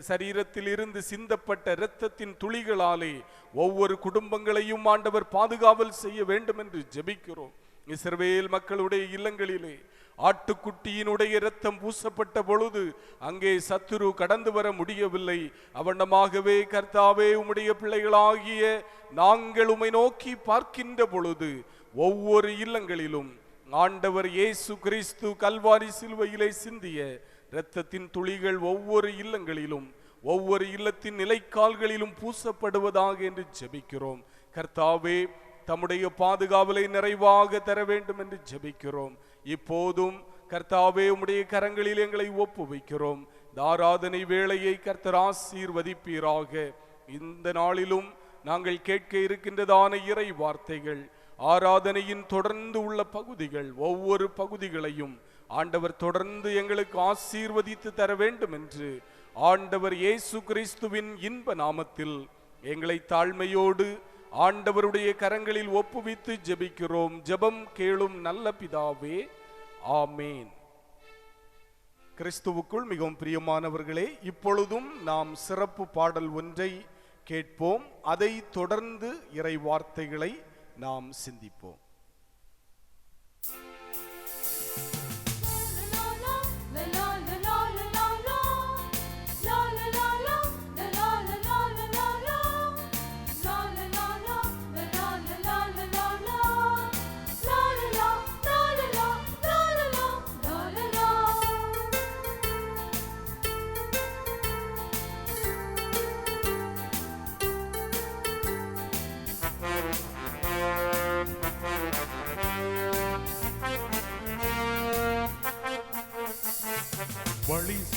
சரீரத்தில் இருந்து சிந்தப்பட்ட இரத்தத்தின் துளிகளாலே ஒவ்வொரு குடும்பங்களையும் ஆண்டவர் பாதுகாவல் செய்ய வேண்டும் என்று ஜெபிக்கிறோம். இஸ்ரவேல் மக்களுடைய இல்லங்களிலே ஆட்டுக்குட்டியினுடைய இரத்தம் பூசப்பட்ட பொழுது அங்கே சத்துரு கடந்து வர முடியவில்லை. அவனமாகவே கர்த்தாவே, உம்முடைய பிள்ளைகளாகிய நாங்கள் உம்மை நோக்கி பார்க்கின்ற பொழுது ஒவ்வொரு இல்லங்களிலும் ஆண்டவர் இயேசு கிறிஸ்து கல்வாரி சிலுவையிலே சிந்திய இரத்தத்தின் துளிகள் ஒவ்வொரு இல்லங்களிலும், ஒவ்வொரு இல்லத்தின் நிலைக்கால்களிலும் பூசப்படுவதாக என்று ஜெபிக்கிறோம். கர்த்தாவே, தம்முடைய பாதுகாவலை நிறைவாக தர வேண்டும் என்று ஜெபிக்கிறோம். இப்போதும் கர்த்தாவே, உம்முடைய கரங்களில் எங்களை ஒப்புவிக்கிறோம். ஆராதனை வேளையை கர்த்தர் ஆசீர்வதிப்பீராக. இந்த நாளிலும் நாங்கள் கேட்க இருக்கின்றதான இறை வார்த்தைகள், ஆராதனையின் தொடர்ந்து உள்ள பகுதிகள், ஒவ்வொரு பகுதிகளையும் ஆண்டவர் தொடர்ந்து எங்களுக்கு ஆசீர்வதித்து தர வேண்டும் என்று ஆண்டவர் இயேசு கிறிஸ்துவின் இன்ப நாமத்தில் எங்களை தாழ்மையோடு ஆண்டவருடைய கரங்களில் ஒப்புவித்து ஜெபிக்கிறோம். ஜெபம் கேளும் நல்ல பிதாவே, ஆமேன். கிறிஸ்துவுக்குள் மிகவும் பிரியமானவர்களே, இப்பொழுதும் நாம் சிறப்பு பாடல் ஒன்றை கேட்போம். அதை தொடர்ந்து இறை வார்த்தைகளை நாம் சிந்திப்போம்.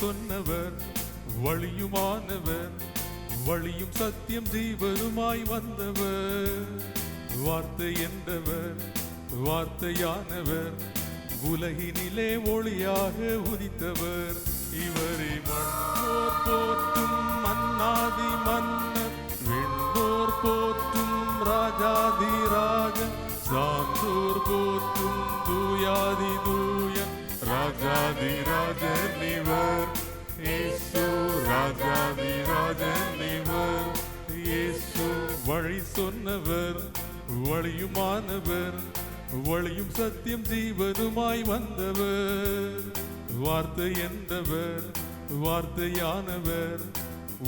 சொன்னவர் வழியுமானவர், வழியும் சத்தியம் ஜீவனுமாய் வந்தவர். வார்த்தை என்றவர், வார்த்தையானவர், உலகினிலே ஒளியாக உதித்தவர். இவரை மண்ணோர் போற்றும் மன்னாதி மன்னர், விண்ணோர் போற்றும் ராஜாதி ராஜன், சாந்தோர் போற்றும் தூயாதி தூயன், ராஜாதி ராஜன் இவர். இயேசு ராஜாதி ராஜன் இவர். இயேசு வழி சொன்னவர் வழியுமானவர், வழியும் சத்தியம் ஜீவனுமாய் வந்தவர். வார்த்தை என்றவர், வார்த்தையானவர்,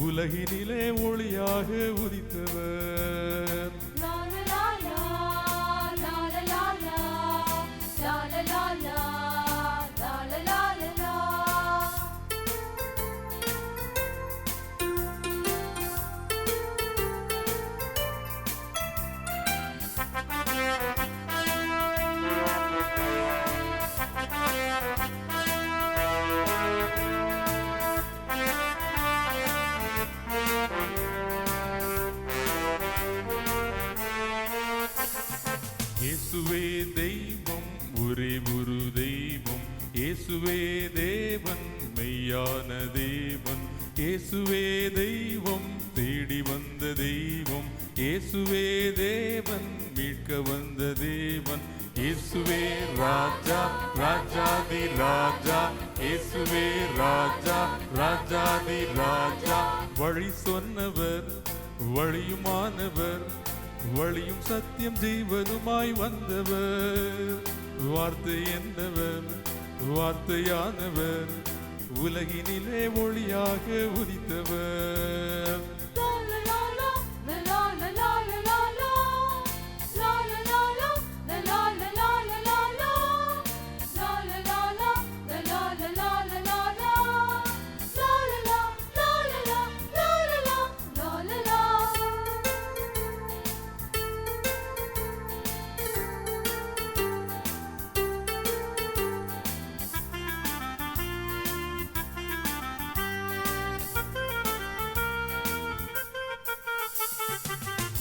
உலகினிலே ஒளியாக உதித்தவர். இயேசுவே தெய்வம், ஒரே ஒரு தெய்வம், இயேசுவே தேவன், மெய்யான தேவன். இயேசுவே தெய்வம், தேடி வந்த தெய்வம், இயேசுவே தேவன், மீட்க வந்த தேவன். இயேசுவே ராஜா, ராஜாதி ராஜா, இயேசுவே ராஜா, ராஜாதி ராஜா. வழி சொன்னவர் வழியுமானவர், வழியும் சத்தியம் ஜீவனுமாய் வந்தவர். வார்த்தை என்றவர், வார்த்தையானவர், உலகினிலே ஒளியாக உதித்தவர்.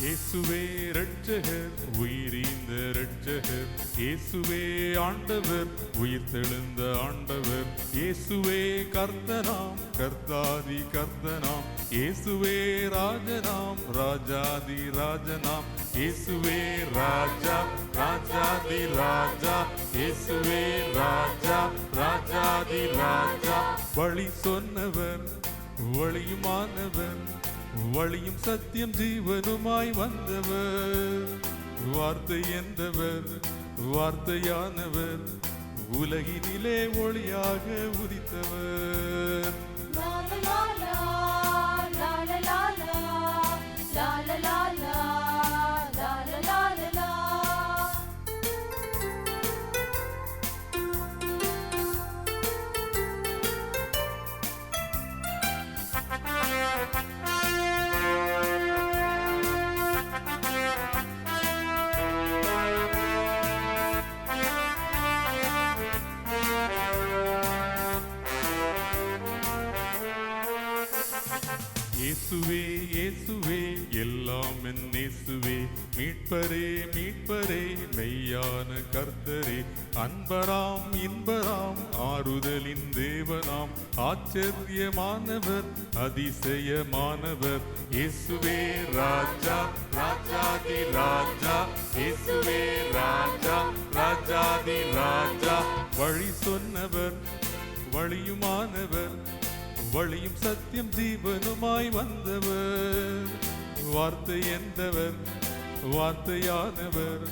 இயேசுவே இரட்சகர், உயிரீந்த இரட்சகர், இயேசுவே ஆண்டவர், உயிர்த்தெழுந்த ஆண்டவர். இயேசுவே கர்த்தனாம், கர்த்தாதி கர்த்தனாம், இயேசுவே ராஜனாம், ராஜாதி ராஜனாம். இயேசுவே ராஜா, ராஜாதி ராஜா, இயேசுவே ராஜா, ராஜாதி ராஜா. வழி சொன்னவர் வழியுமானவர், வழியும் சத்தியம் ஜீவனுமாய் வந்தவர். வார்த்தை என்றவர், வார்த்தையானவர், உலகினிலே ஒளியாக உதித்தவர். இயேசுவே இயேசுவே எல்லாம் என் இயேசுவே, மீட்பரே மீட்பரே மெய்யான கர்த்தரே, அன்பராம் இன்பராம் ஆறுதலின் தேவனாம், ஆச்சரியமானவர் அதிசயமானவர். இயேசுவே ராஜா, ராஜாதி ராஜா, இயேசுவே ராஜா, ராஜாதி ராஜா. வழி சொன்னவர் வழியுமானவர், வழியும் சத்தியம் ஜீவனுமாய் வந்தவர். வார்த்தை என்றவர், வார்த்தையானவர்,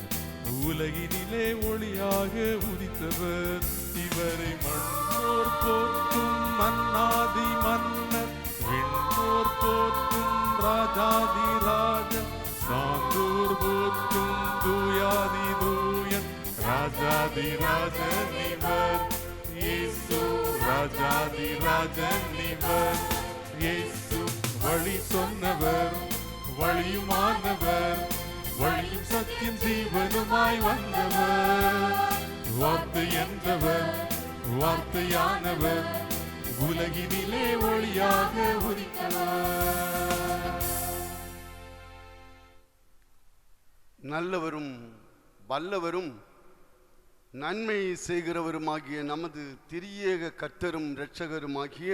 உலகினிலே ஒளியாக உதித்தவர். இவரை மண்ணோர் போற்றும் மன்னாதி மன்னர், விண்ணோர் போற்றும் ராஜாதி ராஜன், சாந்தோர் போற்றும் தூயாதி தூயன், ராஜாதி ராஜன் இவர். இயேசு ராஜாதி ராஜன் இவர். இயேசு வழி சொன்னவர் வழியுமானவர், வழியும் சத்தியம் ஜீவனுமாய் வந்தவர். வார்த்தை என்றவர், வார்த்தையானவர், உலகினிலே ஒளியாக உதித்தவர். நல்லவரும் வல்லவரும் நன்மை செய்கிறவருமாகிய நமது திரியேக கர்த்தரும் இரட்சகருமாகிய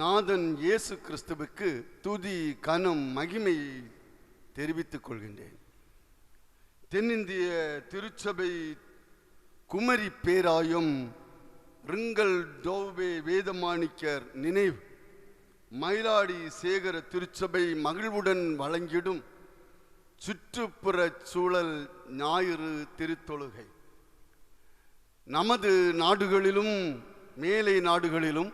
நாதன் இயேசு கிறிஸ்துவுக்கு துதி கனம் மகிமையை தெரிவித்துக் கொள்கின்றேன். தென்னிந்திய திருச்சபை குமரி பேராயம் ரிங்கல் டோவே வேதமாணிக்கர் நினைவு மயிலாடி சேகர திருச்சபை மகிழ்வுடன் வழங்கிடும் சுற்றுப்புற சூழல் ஞாயிறு திருத்தொழுகை நமது நாடுகளிலும் மேலை நாடுகளிலும்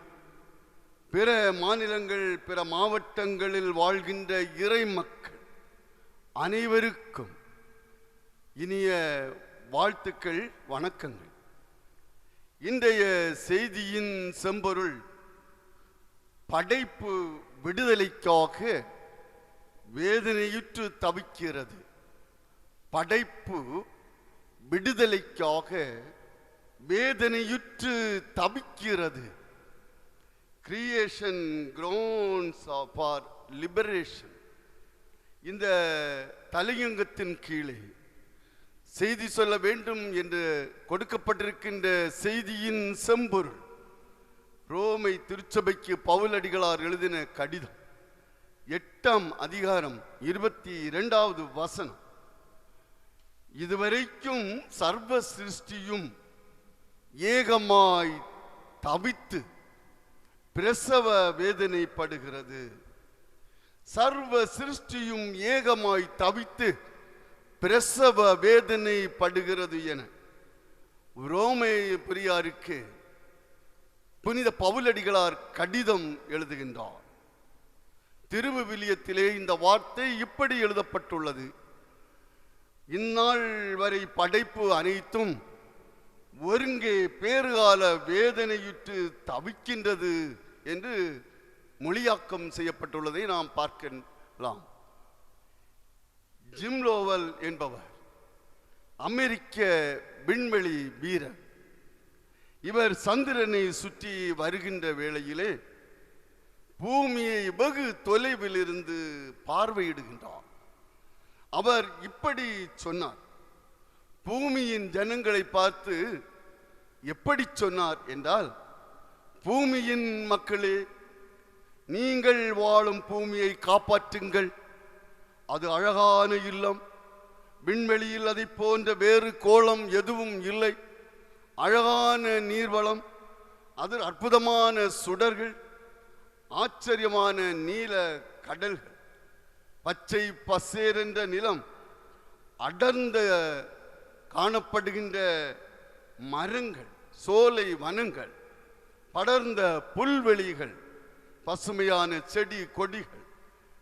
பிற மாநிலங்கள் பிற மாவட்டங்களில் வாழ்கின்ற இறை மக்கள் அனைவருக்கும் இனிய வாழ்த்துக்கள், வணக்கங்கள். இன்றைய செய்தியின் செம்பொருள் படைப்பு விடுதலைக்காக வேதனையுற்று தவிக்கிறது. படைப்பு விடுதலைக்காக வேதனையுற்று தவிக்கிறது. Creation groans for liberation. இந்த தலையங்கத்தின் கீழே செய்தி சொல்ல வேண்டும் என்று கொடுக்கப்பட்டிருக்கின்ற செய்தியின் செம்பொருள் ரோமை திருச்சபைக்கு பவுலடிகளார் எழுதின கடிதம் 8ஆம் அதிகாரம் 22வது வசனம். இதுவரைக்கும் சர்வ சிருஷ்டியும் ஏகமாய் தவித்து பிரசவ வேதனைப்படுகிறது. சர்வ சிருஷ்டியும் ஏகமாய் தவித்து பிரசவ வேதனைப்படுகிறது என ரோமை பிரியாருக்கு புனித பவுலடிகளார் கடிதம் எழுதுகின்றார். திருவிவிலியத்திலே இந்த வார்த்தை இப்படி எழுதப்பட்டுள்ளது: இந்நாள் வரை படைப்பு அனைத்தும் ஒருங்கே பேறுகால வேதனையுற்று தவிக்கின்றது என்று மொழியாக்கம் செய்யப்பட்டுள்ளதை நாம் பார்க்கலாம். ஜிம் லோவல் என்பவர் அமெரிக்க விண்வெளி வீரர். இவர் சந்திரனை சுற்றி வருகின்ற வேளையிலே பூமியை வெகு தொலைவில் இருந்து பார்வையிடுகின்றார். அவர் இப்படி சொன்னார். பூமியின் ஜனங்களை பார்த்து எப்படி சொன்னார் என்றால், பூமியின் மக்களே, நீங்கள் வாழும் பூமியை காப்பாற்றுங்கள். அது அழகான இல்லம். விண்வெளியில் அதை போன்ற வேறு கோளம் எதுவும் இல்லை. அழகான நீர்வளம், அது அற்புதமான சுடர்கள், ஆச்சரியமான நீல கடல்கள், பச்சை பசேர் என்ற நிலம், அடர்ந்த காணப்படுகின்ற மரங்கள், சோலை வனங்கள், படர்ந்த புல்வெளிகள், பசுமையான செடி கொடிகள்,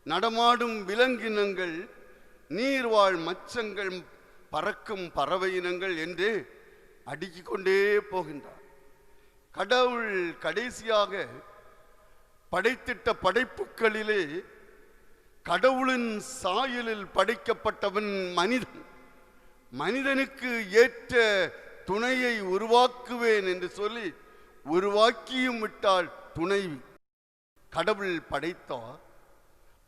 நடமாடும் விலங்கினங்கள், நீர்வாழ் மச்சங்கள், பறக்கும் பறவை இனங்கள் என்று அடுக்கிக் கொண்டே போகின்றார். கடவுள் கடைசியாக படைத்திட்ட படைப்புகளிலே கடவுளின் சாயலில் படைக்கப்பட்டவன் மனிதன். மனிதனுக்கு ஏற்ற துணையை உருவாக்குவேன் என்று சொல்லி உருவாக்கியும் விட்டால் துணைவி. கடவுள் படைத்தார்.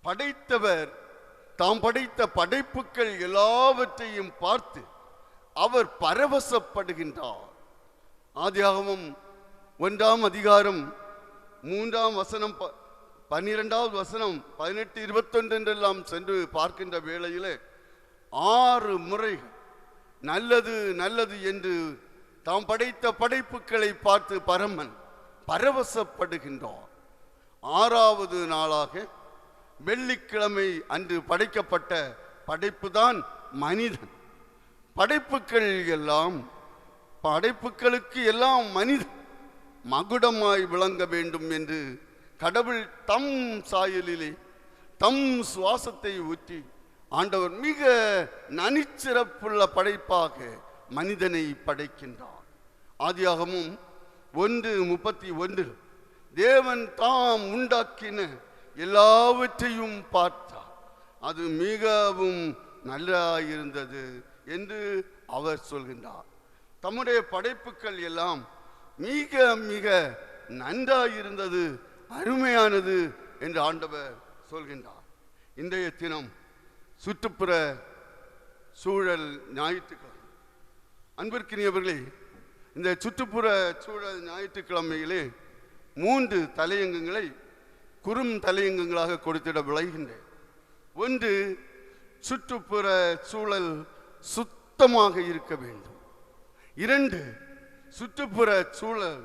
படைத்தவர் தாம் படைத்த படைப்புகள் எல்லாவற்றையும் பார்த்து அவர் பரவசப்படுகின்றார். ஆதியாகமம் 1ஆம் அதிகாரம் 3ஆம் வசனம் 12வது வசனம் 18, 21 என்றெல்லாம் சென்று பார்க்கின்ற வேளையிலே 6 முறைகள் நல்லது நல்லது என்று தாம் படைத்த படைப்புகளை பார்த்து பரமன் பரவசப்படுகின்றார். 6வது நாளாக வெள்ளிக்கிழமை அன்று படைக்கப்பட்ட படைப்புதான் மனிதன். படைப்புகளுக்கு எல்லாம் மனிதன் மகுடமாய் விளங்க வேண்டும் என்று கடவுள் தம் சாயலிலே தம் சுவாசத்தை ஊற்றி ஆண்டவர் மிக நனிச்சிறப்புள்ள படைப்பாக மனிதனை படைக்கின்றார். ஆதியாகமும் 1:31 தேவன் தாம் உண்டாக்கின எல்லாவற்றையும் பார்த்தார், அது மிகவும் நல்லாயிருந்தது என்று அவர் சொல்கின்றார். தம்முடைய படைப்புகள் எல்லாம் மிக மிக நன்றாயிருந்தது, அருமையானது என்று ஆண்டவர் சொல்கின்றார். இன்றைய தினம் சுற்றுப்புற சூழல் ஞாயிற்றுக்கிழமை. அன்பிற்கினியவர்களே, இந்த சுற்றுப்புற சூழல் ஞாயிற்றுக்கிழமையிலே 3 தலையங்கங்களை குறும் தலையங்கங்களாக கொடுத்திட விளைகின்றேன். ஒன்று, சுற்றுப்புற சூழல் சுத்தமாக இருக்க வேண்டும். 2, சுற்றுப்புற சூழல்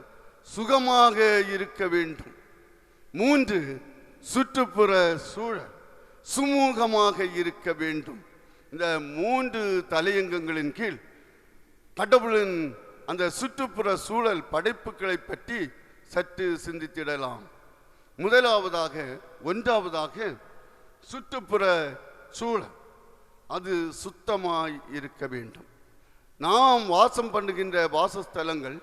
சுகமாக இருக்க வேண்டும். 3, சுற்றுப்புற சூழல் சுமூகமாக இருக்க வேண்டும். இந்த 3 தலையங்கங்களின் கீழ் கடவுளின் அந்த சுற்றுப்புற சூழல் படைப்புகளை பற்றி சற்று சிந்தித்திடலாம். ஒன்றாவதாக சுற்றுப்புற சூழல் அது சுத்தமாய் இருக்க வேண்டும். நாம் வாசம் பண்ணுகின்ற வாசஸ்தலங்கள்,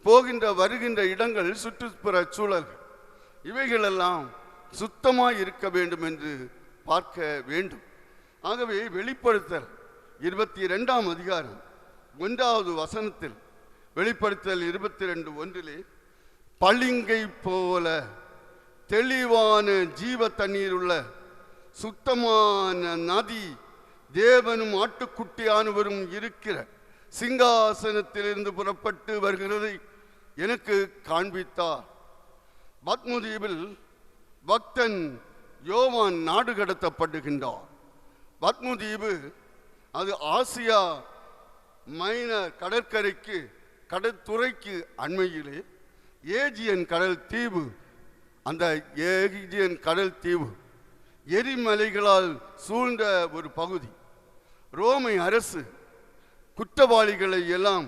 போகின்ற வருகின்ற இடங்கள், சுற்றுப்புற சூழல்கள், இவைகளெல்லாம் சுத்தமாய் இருக்க வேண்டும் என்று பார்க்க வேண்டும். ஆகவே வெளிப்படுத்தல் 22ஆம் அதிகாரம் 1வது வசனத்தில், வெளிப்படுத்தல் 22:1 பளிங்கை போல தெளிவான ஜீவ தண்ணீர் உள்ள சுத்தமான நதி தேவனும் ஆட்டுக்குட்டியானவரும் இருக்கிற சிங்காசனத்திலிருந்து புறப்பட்டு வருகிறதை எனக்கு காண்பித்தார். பத்மதீபில் பக்தன் யோவான் நாடு கடத்தப்படுகின்றார். பத்மதீபு அது ஆசியா மைனர் கடற்கரைக்கு கடற்துறைக்கு அண்மையிலே ஏஜியன் கடல் தீவு. அந்த ஏஜியன் கடல் தீவு எரிமலைகளால் சூழ்ந்த ஒரு பகுதி. ரோமை அரசு குற்றவாளிகளை எல்லாம்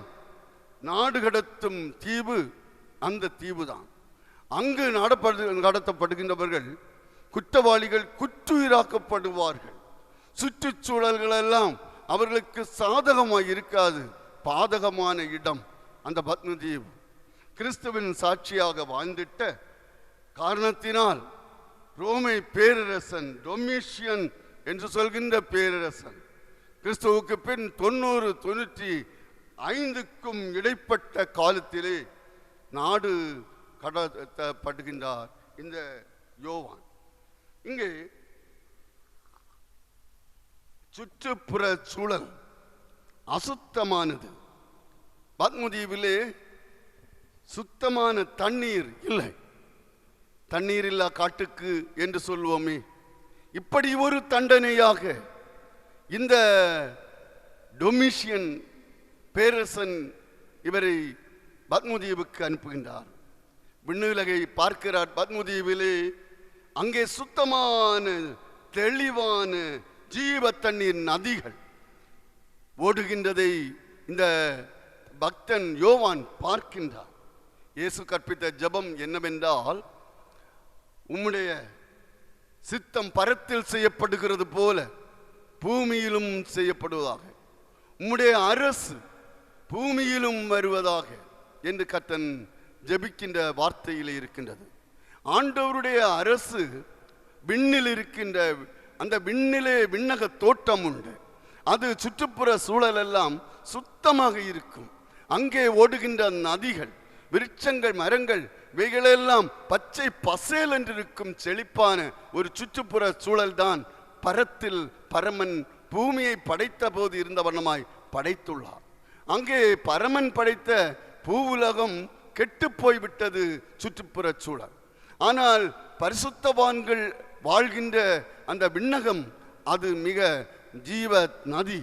நாடு கடத்தும் தீவு அந்த தீவு தான். அங்கு கடத்தப்படுகின்றவர்கள் குற்றவாளிகள் குற்றுயிராக்கப்படுவார்கள். சுற்றுச்சூழல்கள் எல்லாம் அவர்களுக்கு சாதகமாக இருக்காது. பாதகமான இடம் அந்த பத்மதீவு. கிறிஸ்துவின் சாட்சியாக வாழ்ந்திட்ட காரணத்தினால் ரோமை பேரரசன், டொமிஷியன் என்று சொல்கின்ற பேரரசன், கிறிஸ்துவுக்கு பின் 90-95க்கும் இடைப்பட்ட காலத்திலே நாடு கடத்தப்படுகின்றார் இந்த யோவான். இங்கே சுற்றுப்புற சூழல் அசுத்தமானது. பத்மதீவிலே சுத்தமான தண்ணீர் இல்லை. தண்ணீர் இல்லா காட்டுக்கு என்று சொல்வோமே, இப்படி ஒரு தண்டனையாக இந்த டொமிஷியன் பேரரசன் இவரை பத்மதீவுக்கு அனுப்புகின்றார். விண்ணுலகை பார்க்கிறார் பத்மதீவிலே. அங்கே சுத்தமான தெளிவான ஜீவ தண்ணீர் நதிகள் ஓடுகின்றதை இந்த பக்தன் யோவான் பார்க்கின்றார். இயேசு கற்பித்த ஜெபம் என்னவென்றால், உம்முடைய சித்தம் பரத்தில் செய்யப்படுகிறது போல பூமியிலும் செய்யப்படுவதாக, உம்முடைய அரசு பூமியிலும் வருவதாக என்று கர்த்தன் ஜெபிக்கின்ற வார்த்தையிலே இருக்கின்றது. ஆண்டவருடைய அரசு விண்ணில் இருக்கின்ற அந்த விண்ணிலே விண்ணக தோட்டம் உண்டு. அது சுற்றுப்புற சூழல் எல்லாம் சுத்தமாக இருக்கும். அங்கே ஓடுகின்ற நதிகள், விருட்சங்கள், மரங்கள், இவைகளெல்லாம் பச்சை பசேல் என்றிருக்கும் செழிப்பான ஒரு சுற்றுப்புற சூழல் தான் பரத்தில் பரமன் பூமியை படைத்த போது இருந்த வண்ணமாய் படைத்துள்ளார். அங்கே பரமன் படைத்த பூவுலகம் கெட்டு போய்விட்டது சுற்றுப்புற சூழல். ஆனால் பரிசுத்தவான்கள் வாழ்கின்ற அந்த விண்ணகம் அது மிக ஜீவ நதி,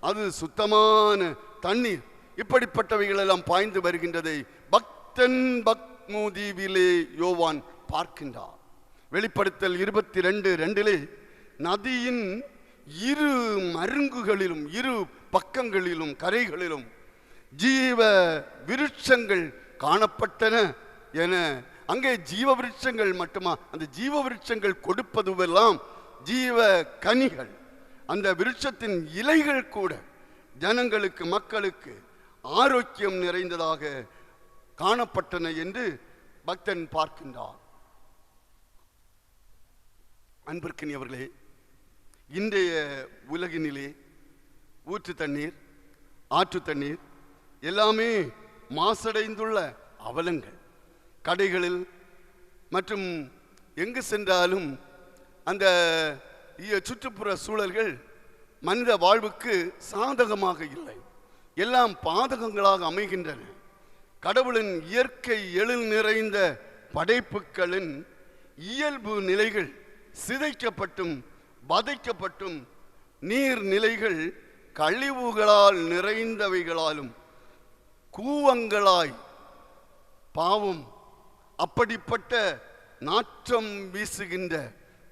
அது சுத்தமான தண்ணீர். இப்படிப்பட்டவைகள் எல்லாம் பாய்ந்து வருகின்றதை பக்தன் பத்மதீவிலே யோவான் பார்க்கின்றார். வெளிப்படுத்தல் 22:2 நதியின் இரு மருங்குகளிலும் இரு பக்கங்களிலும் கரைகளிலும் ஜீவ விருட்சங்கள் காணப்பட்டன என. அங்கே ஜீவ விருட்சங்கள் மட்டுமா, அந்த ஜீவ விருட்சங்கள் கொடுப்பதுவெல்லாம் ஜீவ கனிகள். அந்த விருட்சத்தின் இலைகள் கூட ஜனங்களுக்கு, மக்களுக்கு ஆரோக்கியம் நிறைந்ததாக காணப்பட்டன என்று பக்தன் பார்க்கின்றார். அன்பிற்கினியவர்களே, இன்றைய உலகினிலே ஊற்று தண்ணீர், ஆற்று தண்ணீர் எல்லாமே மாசடைந்துள்ள அவலங்கள். கடைகளில் மற்றும் எங்கு சென்றாலும் அந்த சுற்றுப்புற சூழல்கள் மனித வாழ்வுக்கு சாதகமாக இல்லை, எல்லாம் பாதகங்களாக அமைகின்றன. கடவுளின் இயற்கை எழில் நிறைந்த படைப்புகளின் இயல்பு நிலைகள் சிதைக்கப்பட்டும் வதைக்கப்பட்டும், நீர்நிலைகள் கழிவுகளால் நிறைந்தவைகளாலும் கூவங்களாய் பாவம் அப்படிப்பட்ட நாற்றம் வீசுகின்ற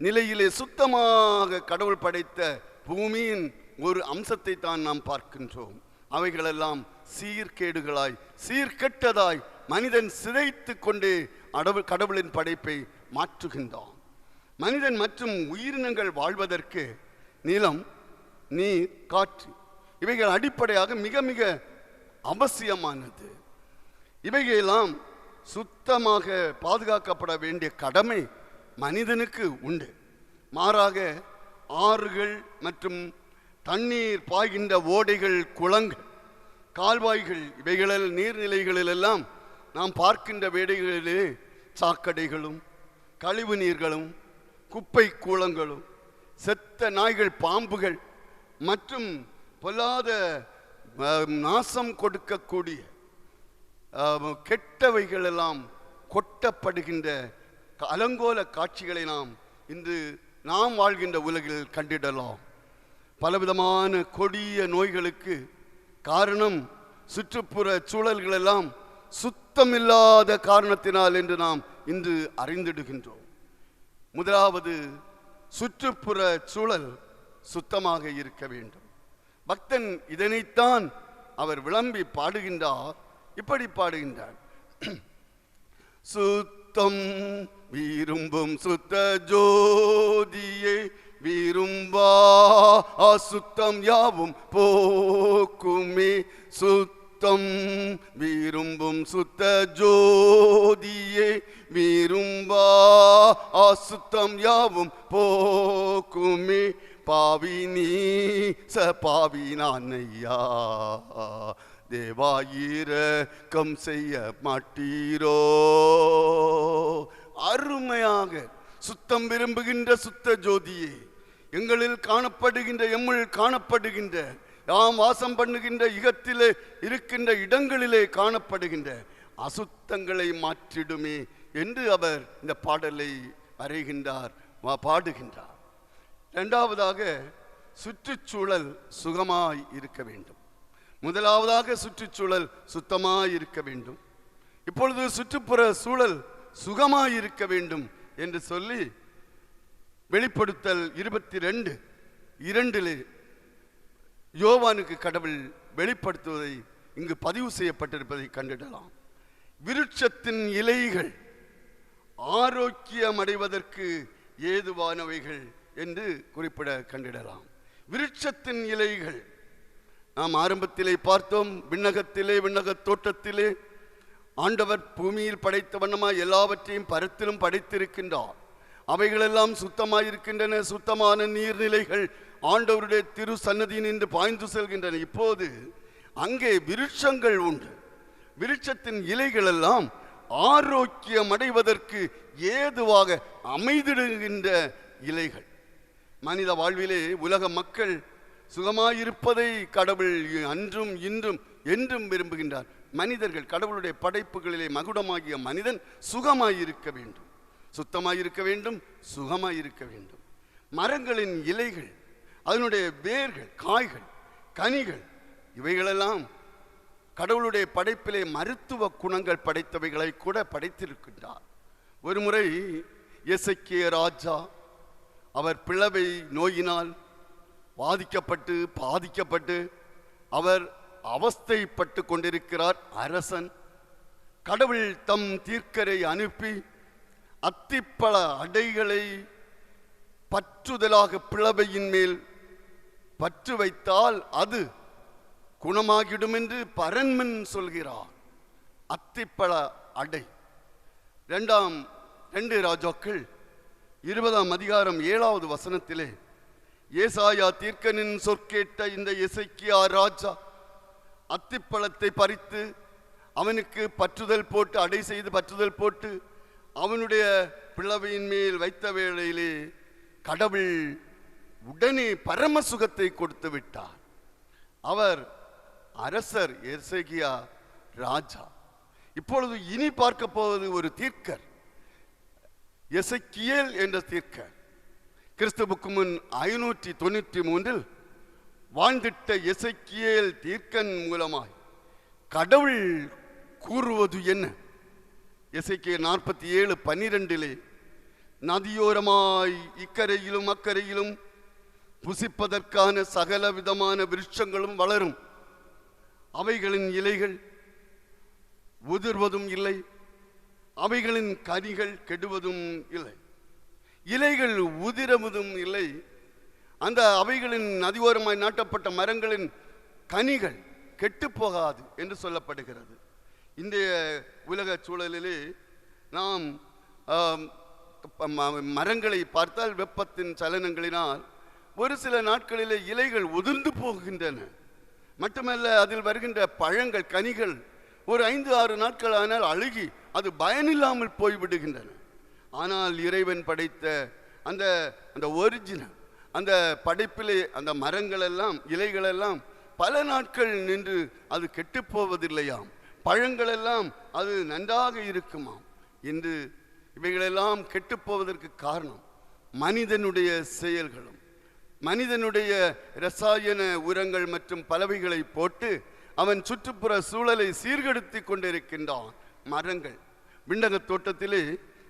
நிலையிலே சுத்தமாக கடவுள் படைத்த பூமியின் ஒரு அம்சத்தை தான் நாம் பார்க்கின்றோம். அவைகளெல்லாம் சீர்கேடுகளாய் சீர்கெட்டதாய் மனிதன் சிதைத்து கொண்டே கடவுளின் படைப்பை மாற்றுகின்றான். மனிதன் மற்றும் உயிரினங்கள் வாழ்வதற்கு நிலம், நீர், காற்று இவைகள் அடிப்படையாக மிக மிக அவசியமானது. இவைகளெல்லாம் சுத்தமாக பாதுகாக்கப்பட வேண்டிய கடமை மனிதனுக்கு உண்டு. மாறாக ஆறுகள் மற்றும் தண்ணீர் பாய்கின்ற ஓடைகள், குளங்கள், கால்வாய்கள் இவைகளில் நீர்நிலைகளிலெல்லாம் நாம் பார்க்கின்ற வேடைகளிலே சாக்கடைகளும் கழிவு நீர்களும் குப்பை கூளங்களும் செத்த நாய்கள், பாம்புகள் மற்றும் பொல்லாத நாசம் கொடுக்கக்கூடிய கெட்டவைகள் எல்லாம் கொட்டப்படுகின்ற அலங்கோல காட்சிகளை நாம் இன்று நாம் வாழ்கின்ற உலகில் கண்டிடலாம். பலவிதமான கொடிய நோய்களுக்கு காரணம் சுற்றுப்புற சூழல்களெல்லாம் சுத்தமில்லாத காரணத்தினால் என்று நாம் இன்று அறிந்திடுகின்றோம். முதலாவது, சுற்றுப்புற சூழல் சுத்தமாக இருக்க வேண்டும். பக்தன் இதனைத்தான் அவர் விளம்பி பாடுகின்றார். இப்படி பாடுகின்றார்: சுத்தம் விரும்பும் சுத்த ஜோதியே, விரும்பா அசுத்தம் யாவும் போக்குமே. சுத்தம் விரும்பும் சுத்த ஜோதியே, விரும்பா அசுத்தம் யாவும் போக்குமே. பாவி நீ பாவி நான் ஐயா, தேவாயிரக்கம் செய்ய மாட்டீரோ. அருமையாக சுத்தம் விரும்புகின்ற சுத்த ஜோதியே, எங்களில் காணப்படுகின்ற, எம்முள் காணப்படுகின்ற, யாம் வாசம் பண்ணுகின்ற இகத்திலே இருக்கின்ற இடங்களிலே காணப்படுகின்ற அசுத்தங்களை மாற்றிடுமே என்று அவர் இந்த பாடலை வரைகின்றார், பாடுகின்றார். இரண்டாவதாக, சுற்றுச்சூழல் சுகமாய் இருக்க வேண்டும். முதலாவதாக சுற்றுச்சூழல் சுத்தமாய் இருக்க வேண்டும். இப்பொழுது சுற்றுப்புற சூழல் சுகமாய் இருக்க வேண்டும் என்று சொல்லி வெளிப்படுத்தல் 22:2 யோவானுக்கு கடவுள் வெளிப்படுத்துவதை இங்கு பதிவு செய்யப்பட்டிருப்பதை கண்டிடலாம். விருட்சத்தின் இலைகள் ஆரோக்கியம் அடைவதற்கு ஏதுவானவைகள் என்று குறிப்பிட கண்டிடலாம். விருட்சத்தின் இலைகள் நாம் ஆரம்பத்திலே பார்த்தோம். விண்ணகத்திலே, விண்ணக தோட்டத்திலே ஆண்டவர் பூமியில் படைத்த வண்ணமாய் எல்லாவற்றையும் பரத்திலும் படைத்திருக்கின்றார். அவைகளெல்லாம் சுத்தமாயிருக்கின்றன. சுத்தமான நீர்நிலைகள் ஆண்டவருடைய திரு சன்னதியில் நின்று பாய்ந்து செல்கின்றன. இப்போது அங்கே விருட்சங்கள் உண்டு. விருட்சத்தின் இலைகள் எல்லாம் ஆரோக்கியம் அடைவதற்கு ஏதுவாக அமைதிடுகின்ற இலைகள். மனித வாழ்விலே உலக மக்கள் சுகமாயிருப்பதை கடவுள் அன்றும் இன்றும் என்றும் விரும்புகின்றார். மனிதர்கள், கடவுளுடைய படைப்புகளிலே மகுடமாகிய மனிதன் சுகமாயிருக்க வேண்டும், சுத்தமாயிருக்க வேண்டும், சுகமாயிருக்க வேண்டும். மரங்களின் இலைகள், அதனுடைய வேர்கள், காய்கள், கனிகள் இவைகளெல்லாம் கடவுளுடைய படைப்பிலே மருத்துவ குணங்கள் படைத்தவைகளை கூட படைத்திருக்கின்றார். ஒரு முறை எசேக்கியா ராஜா, அவர் பிளவை நோயினால் பாதிக்கப்பட்டு அவர் அவஸ்தைப்பட்டு கொண்டிருக்கிறார். அரசன் கடவுள் தம் தீர்க்கரை அனுப்பி அத்திப்பழ அடைகளை பற்றுதலாக பிளவையின் மேல் பற்று வைத்தால் அது குணமாகிடும் என்று பரன்மன் சொல்கிறார். அத்திப்பழ அடை. 2 ராஜாக்கள் 20:7 ஏசாயா தீர்க்கனின் சொற்கேட்ட இந்த எசேக்கியா ராஜா அத்திப்பழத்தை பறித்து அவனுக்கு பற்றுதல் போட்டு அடை செய்து பற்றுதல் போட்டு அவனுடைய பிளவையின் மேல் வைத்த வேளையிலே கடவுள் உடனே பரம சுகத்தை கொடுத்து விட்டார். அவர் அரசர் எசேக்கியா ராஜா. இப்பொழுது இனி பார்க்க போவது ஒரு தீர்க்கர், எசேக்கியேல் என்ற தீர்க்கர். கிறிஸ்துவுக்கு முன் 593 வாழ்ந்திட்ட எசேக்கியேல் தீர்க்கன் மூலமாய் கடவுள் கூறுவது என்ன? எசேக்கியேல் 47:12 நதியோரமாய் இக்கரையிலும் அக்கரையிலும் புசிப்பதற்கான சகல விதமான விருட்சங்களும் வளரும், அவைகளின் இலைகள் உதிர்வதும் இல்லை, அவைகளின் கனிகள் கெடுவதும் இல்லை. இலைகள் உதிரவதும் இல்லை, அந்த அவைகளின் நதியோரமாய் நாட்டப்பட்ட மரங்களின் கனிகள் கெட்டு போகாது என்று சொல்லப்படுகிறது. இன்றைய உலக சூழலிலே நாம் மரங்களை பார்த்தால் வெப்பத்தின் சலனங்களினால் ஒரு சில நாட்களிலே இலைகள் உதிர்ந்து போகின்றன. மட்டுமல்ல, அதில் வருகின்ற பழங்கள் கனிகள் ஒரு 5-6 நாட்கள் ஆனால் அழுகி அது பயனில்லாமல் போய்விடுகின்றன. ஆனால் இறைவன் படைத்த அந்த அந்த ஒரிஜினல் அந்த படைப்பிலே அந்த மரங்கள் எல்லாம் இலைகள் எல்லாம் பல நாட்கள் நின்று அது கெட்டு போவதில்லையாம், பழங்கள் எல்லாம் அது நன்றாக இருக்குமாம். இன்று இவைகளெல்லாம் கெட்டு போவதற்கு காரணம் மனிதனுடைய செயல்களும் மனிதனுடைய இரசாயன உரங்கள் மற்றும் பலவைகளை போட்டு அவன் சுற்றுப்புற சூழலை சீர்கெடுத்தி கொண்டிருக்கின்றான். மரங்கள் விண்டக தோட்டத்திலே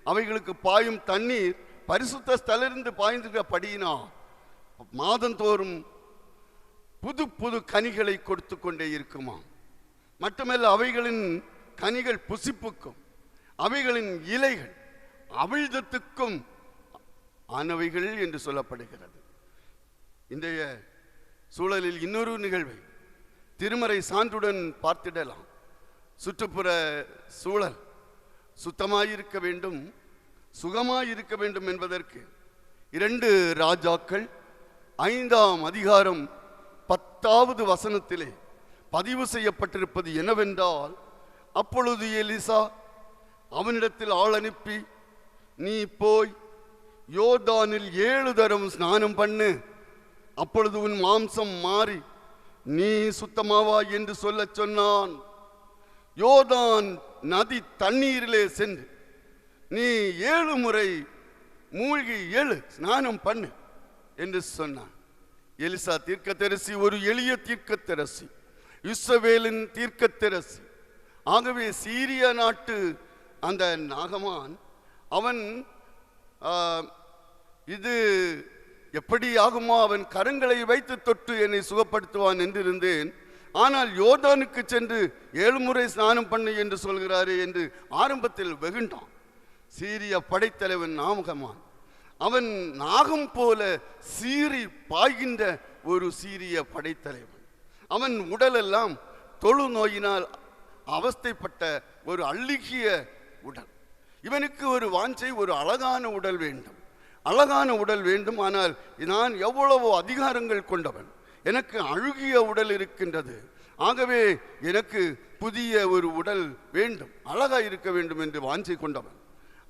அவைகளுக்கு பாயும் தண்ணீர் பரிசுத்த ஸ்தலிருந்து பாய்ந்துபடியினால் மாதந்தோறும் புது புது கனிகளை கொடுத்து கொண்டே இருக்குமாம். மட்டுமல்ல, அவைகளின் கனிகள் புசிப்புக்கும் அவைகளின் இலைகள் அவிழ்தத்துக்கும் ஆனவைகள் என்று சொல்லப்படுகிறது. இன்றைய சூழலில் இன்னொரு நிகழ்வை திருமறை சான்றுடன் பார்த்திடலாம். சுற்றுப்புற சூழல் சுத்தமாயிருக்க வேண்டும், சுகமாயிருக்க வேண்டும் என்பதற்கு 2 ராஜாக்கள் 5ஆம் அதிகாரம் 10வது வசனத்திலே பதிவு செய்யப்பட்டிருப்பது என்னவென்றால், அப்பொழுது எலிசா அவனிடத்தில் ஆள் அனுப்பி, நீ போய் யோர்தானில் 7 தரம் ஸ்நானம் பண்ணு, அப்பொழுது உன் மாம்சம் மாறி நீ சுத்தமாவா என்று சொல்ல சொன்னான். யோர்தான் நதி தண்ணீரிலே சென்று நீ 7 முறை மூழ்கி எழு, ஸ்நானம் பண்ணு என்று சொன்னான். எலிசா தீர்க்கதரிசி ஒரு எளிய தீர்க்கதரிசி, இஸ்ரவேலின் தீர்க்கதரிசி. ஆகவே சீரிய நாட்டு அந்த நாகமான் அவன் இது எப்படி ஆகுமோ, அவன் கரங்களை வைத்து தொட்டு என்னை சுகப்படுத்துவான் என்றிருந்தேன். ஆனால் யோர்தானுக்கு சென்று 7 முறை ஸ்நானம் பண்ணு என்று சொல்கிறாரே என்று ஆரம்பத்தில் வெகுண்டான். சீரிய படைத்தலைவன் நாகமான் அவன் நாகம் போல சீறி பாய்கின்ற ஒரு சீரிய படைத்தலைவன். அவன் உடலெல்லாம் தொழு நோயினால் அவஸ்தைப்பட்ட ஒரு அழுகிய உடல். இவனுக்கு ஒரு வாஞ்சை, ஒரு அழகான உடல் வேண்டும், அழகான உடல் வேண்டும். ஆனால் நான் எவ்வளவோ அதிகாரங்கள் கொண்டவன், எனக்கு அழுகிய உடல் இருக்கின்றது, ஆகவே எனக்கு புதிய ஒரு உடல் வேண்டும், அழகாக இருக்க வேண்டும் என்று வாஞ்சை கொண்டவன்.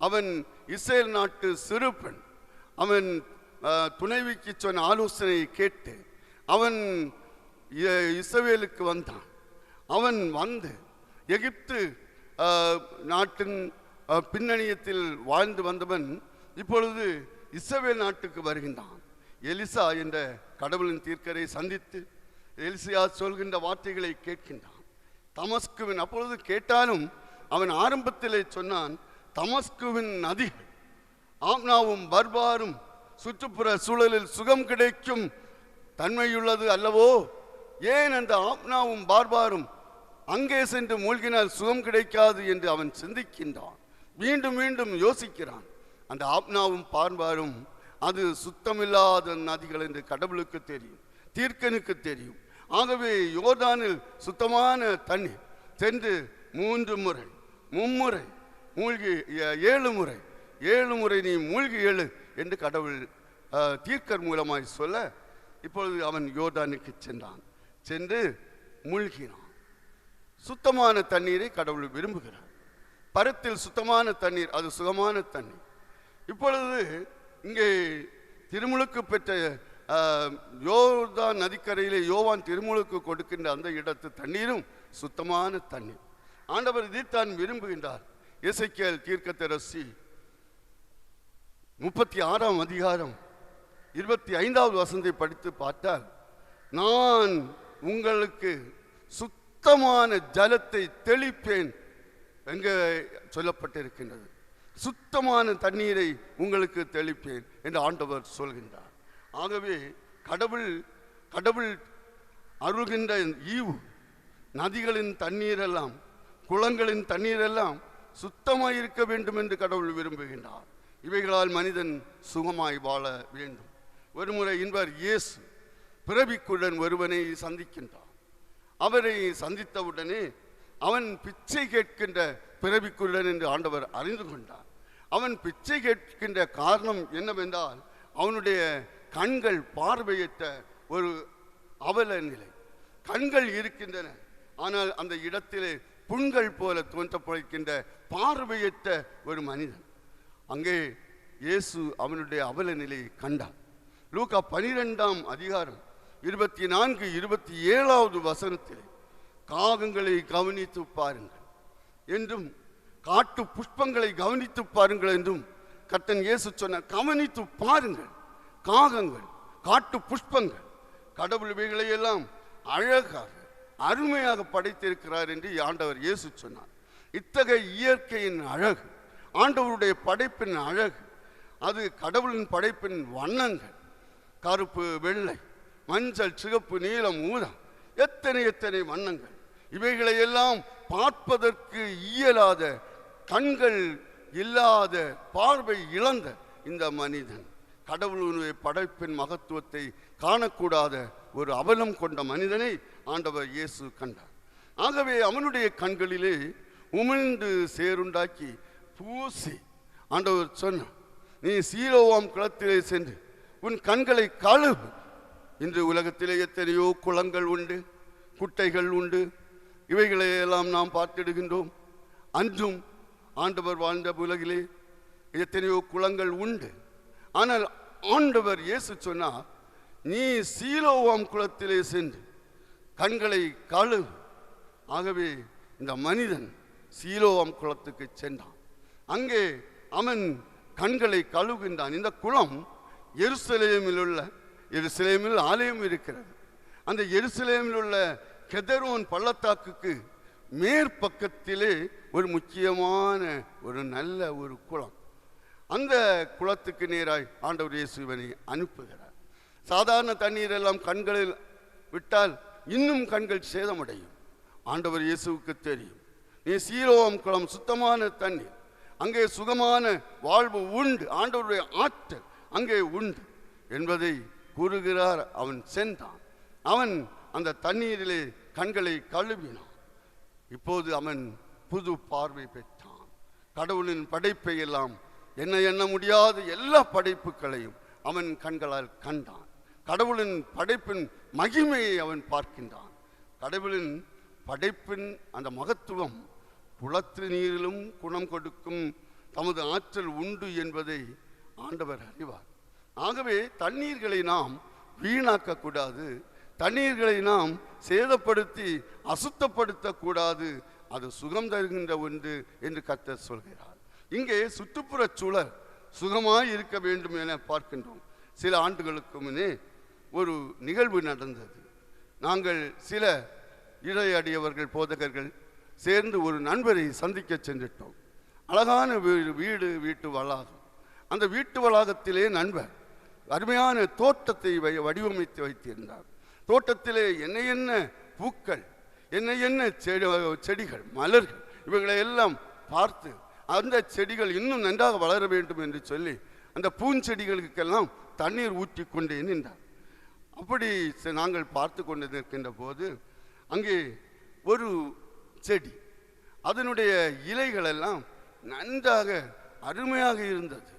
அவன் இஸ்ரேல் நாட்டு சிறு பெண். அவன் துணைவிக்கு சொன்ன ஆலோசனையை கேட்டு அவன் இஸ்ரவேலுக்கு வந்தான். அவன் வந்து எகிப்து நாட்டின் பின்னணியத்தில் வாழ்ந்து வந்தவன் இப்பொழுது இஸ்ரவேல் நாட்டுக்கு வருகின்றான். எலிசா என்ற கடவுளின் தீர்க்கரை சந்தித்து எலிசா சொல்கின்ற வார்த்தைகளை கேட்கின்றான். தமஸ்குவின் அப்பொழுது கேட்டாலும் அவன் ஆரம்பத்திலே சொன்னான், தமஸ்குவின் நதிகள் ஆம்னாவும் பர்பாரும் சுற்றுப்புற சூழலில் சுகம் கிடைக்கும் தன்மையுள்ளது அல்லவோ, ஏன் அந்த ஆப்னாவும் பார்பாரும் அங்கே சென்று மூழ்கினால் சுகம் கிடைக்காது என்று அவன் சிந்திக்கின்றான். மீண்டும் மீண்டும் யோசிக்கிறான். அந்த ஆப்னாவும் பார்பாரும் அது சுத்தமில்லாத நதிகள் என்று கடவுளுக்கு தெரியும், தீர்க்கனுக்கு தெரியும். ஆகவே யோர்தானில் சுத்தமான தண்ணீர் சென்று 3 முறை 3 முறை மூழ்கி 7 முறை நீ மூழ்கி எழு என்று கடவுள் தீர்க்கர் மூலமாய் சொல்ல, இப்பொழுது அவன் யோர்தானுக்கு சென்றான். சென்று மூழ்கினான். சுத்தமான தண்ணீரை கடவுள் விரும்புகிறார். பரத்தில் சுத்தமான தண்ணீர், அது சுகமான தண்ணீர். இப்பொழுது இங்கே திருமுழுக்கு பெற்ற யோர்தான் நதிக்கரையிலே யோவான் திருமுழுக்கு கொடுக்கின்ற அந்த இடத்து தண்ணீரும் சுத்தமான தண்ணீர். ஆண்டவர் இதைத்தான் விரும்புகின்றார். எசேக்கியேல் தீர்க்கதரிசி 36ஆம் அதிகாரம் 25வது வசனத்தை படித்து பார்த்தால், நான் உங்களுக்கு சுத்தமான ஜலத்தை தெளிப்பேன் எங்க சொல்லப்பட்டிருக்கின்றது. சுத்தமான தண்ணீரை உங்களுக்கு தெளிப்பேன் என்று ஆண்டவர் சொல்கின்றார். ஆகவே கடவுள் அருள்கின்ற ஈவு, நதிகளின் தண்ணீரெல்லாம், குளங்களின் தண்ணீரெல்லாம் சுத்தமாய் இருக்க வேண்டும் என்று கடவுள் விரும்புகின்றார். இவைகளால் மனிதன் சுகமாய் வாழ வேண்டும். ஒருமுறை இன்பர் இயேசு பிறவிக்குடன் ஒருவனை சந்திக்கின்றார். அவரை சந்தித்தவுடனே அவன் பிச்சை கேட்கின்ற பிறவிக்குடன் என்று ஆண்டவர் அறிந்து கொண்டார். அவன் பிச்சை கேட்கின்ற காரணம் என்னவென்றால், அவனுடைய கண்கள் பார்வையற்ற ஒரு அவல நிலை. கண்கள் இருக்கின்றன, ஆனால் அந்த இடத்திலே புண்கள் போல தோன்றப்படுகின்ற பார்வையற்ற ஒரு மனிதன். அங்கே இயேசு அவனுடைய அவல நிலையை கண்டார். லூக்கா 12ஆம் அதிகாரம் 24, 27வது வசனத்திலே காகங்களை கவனித்து பாருங்கள் என்றும் காட்டு புஷ்பங்களை கவனித்து பாருங்கள் என்றும் கர்த்தன் இயேசு சொன்னார். கவனித்து பாருங்கள், காகங்கள், காட்டு புஷ்பங்கள், கடவுள் இவைகளை எல்லாம் அழகாக அருமையாக படைத்திருக்கிறார் என்று ஆண்டவர் இயேசு சொன்னார். இத்தகைய இயற்கையின் அழகு, ஆண்டவருடைய படைப்பின் அழகு, அது கடவுளின் படைப்பின் வண்ணங்கள், கருப்பு, வெள்ளை, மஞ்சள், சிகப்பு, நீலம், ஊதா, எத்தனை வண்ணங்கள், இவைகளை எல்லாம் பார்ப்பதற்கு இயலாத, கண்கள் இல்லாத, பார்வை இழந்த இந்த மனிதன் கடவுளுடைய படைப்பின் மகத்துவத்தை காணக்கூடாத ஒரு அவலம் கொண்ட மனிதனை ஆண்டவர் இயேசு கண்டார். ஆகவே அவனுடைய கண்களிலே உமிழ்ந்து சேருண்டாக்கி பூசி ஆண்டவர் சொன்னார், நீ சீலோவாம் குளத்திலே சென்று உன் கண்களை கழுவு. இன்று உலகத்திலே எத்தனையோ குளங்கள் உண்டு, குட்டைகள் உண்டு, இவைகளை எல்லாம் நாம் பார்த்திடுகின்றோம். அன்றும் ஆண்டவர் வாழ்ந்த உலகிலே எத்தனையோ குளங்கள் உண்டு. ஆனால் ஆண்டவர் இயேசு சொன்னார், நீ சீலோவாம் குளத்திலே சென்று கண்களை கழுவு. ஆகவே இந்த மனிதன் சீலோவாம் குளத்துக்கு சென்றான். அங்கே அவன் கண்களை கழுவுகின்றான். இந்த குளம் எருசலேமில் ஆலயம் இருக்கிறது. அந்த எருசலேமில் உள்ள கெதரோன் பள்ளத்தாக்குக்கு மேற்பக்கத்திலே ஒரு முக்கியமான ஒரு நல்ல ஒரு குளம். அந்த குளத்துக்கு நேராய் ஆண்டவர் இயேசுவை அனுப்புகிறார். சாதாரண தண்ணீர் எல்லாம் கண்களில் விட்டால் இன்னும் கண்கள் சேதமடையும். ஆண்டவர் இயேசுவுக்கு தெரியும், நீ சீலோவாம் குளம் சுத்தமான தண்ணீர், அங்கே சுகமான வாழ்வு உண்டு, ஆண்டவருடைய ஆற்றல் அங்கே உண்டு என்பதை கூறுகிறார். அவன் சென்றான். அவன் அந்த தண்ணீரிலே கண்களை கழுவினான். இப்போது அவன் புது பார்வை பெற்றான். கடவுளின் படைப்பை எல்லாம், எண்ண முடியாத எல்லா படைப்புகளையும் அவன் கண்களால் கண்டான். கடவுளின் படைப்பின் மகிமையை அவன் பார்க்கின்றான். கடவுளின் படைப்பின் அந்த மகத்துவம், குளத்து நீரிலும் குணம் கொடுக்கும் தமது ஆற்றல் உண்டு என்பதை ஆண்டவர் அறிவார். ஆகவே தண்ணீர்களை நாம் வீணாக்கக்கூடாது, தண்ணீர்களை நாம் சேதப்படுத்தி அசுத்தப்படுத்தக்கூடாது. அது சுகம் தருகின்ற ஒன்று என்று கர்த்தர் சொல்கிறார். இங்கே சுற்றுப்புற சூழல் சுகமாய் இருக்க வேண்டும் என பார்க்கின்றோம். சில ஆண்டுகளுக்கு முன்னே ஒரு நிகழ்வு நடந்தது. நாங்கள் சில இடையடியவர்கள், போதகர்கள் சேர்ந்து ஒரு நண்பரை சந்திக்க சென்றிட்டோம். அழகான வீட்டு வளாகம். அந்த வீட்டு வளாகத்திலே நண்பர் அருமையான தோட்டத்தை வடிவமைத்து வைத்திருந்தார். தோட்டத்திலே என்ன பூக்கள், என்ன செடிகள், மலர்கள், இவைகளை எல்லாம் பார்த்து அந்த செடிகள் இன்னும் நன்றாக வளர வேண்டும் என்று சொல்லி அந்த பூஞ்செடிகளுக்கெல்லாம் தண்ணீர் ஊற்றி கொண்டே நின்றார். அப்படி நாங்கள் பார்த்து கொண்டு நிற்கின்ற போது அங்கே ஒரு செடி, அதனுடைய இலைகள் எல்லாம் நன்றாக அருமையாக இருந்தது.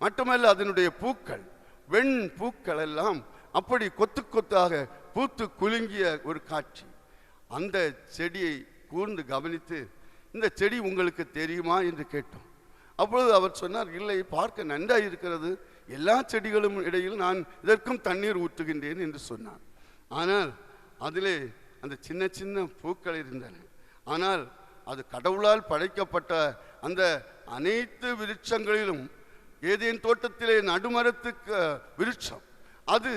மட்டுமல்ல, அதனுடைய பூக்கள், பூக்கள் எல்லாம் அப்படி கொத்து கொத்தாக பூத்து குலுங்கிய ஒரு காட்சி. அந்த செடியை கூர்ந்து கவனித்து, இந்த செடி உங்களுக்கு தெரியுமா என்று கேட்டோம். அப்பொழுது அவர் சொன்னார், இல்லை, பார்க்க நன்றாக இருக்கிறது, எல்லா செடிகளும் இடையில் நான் இதற்கும் தண்ணீர் ஊற்றுகின்றேன் என்று சொன்னார். ஆனால் அதிலே அந்த சின்ன சின்ன பூக்கள் இருந்தன. ஆனால் அது கடவுளால் படைக்கப்பட்ட அந்த அனைத்து விருட்சங்களிலும் ஏதேன் தோட்டத்திலே நடுமரத்துக்கு விருட்சம் அது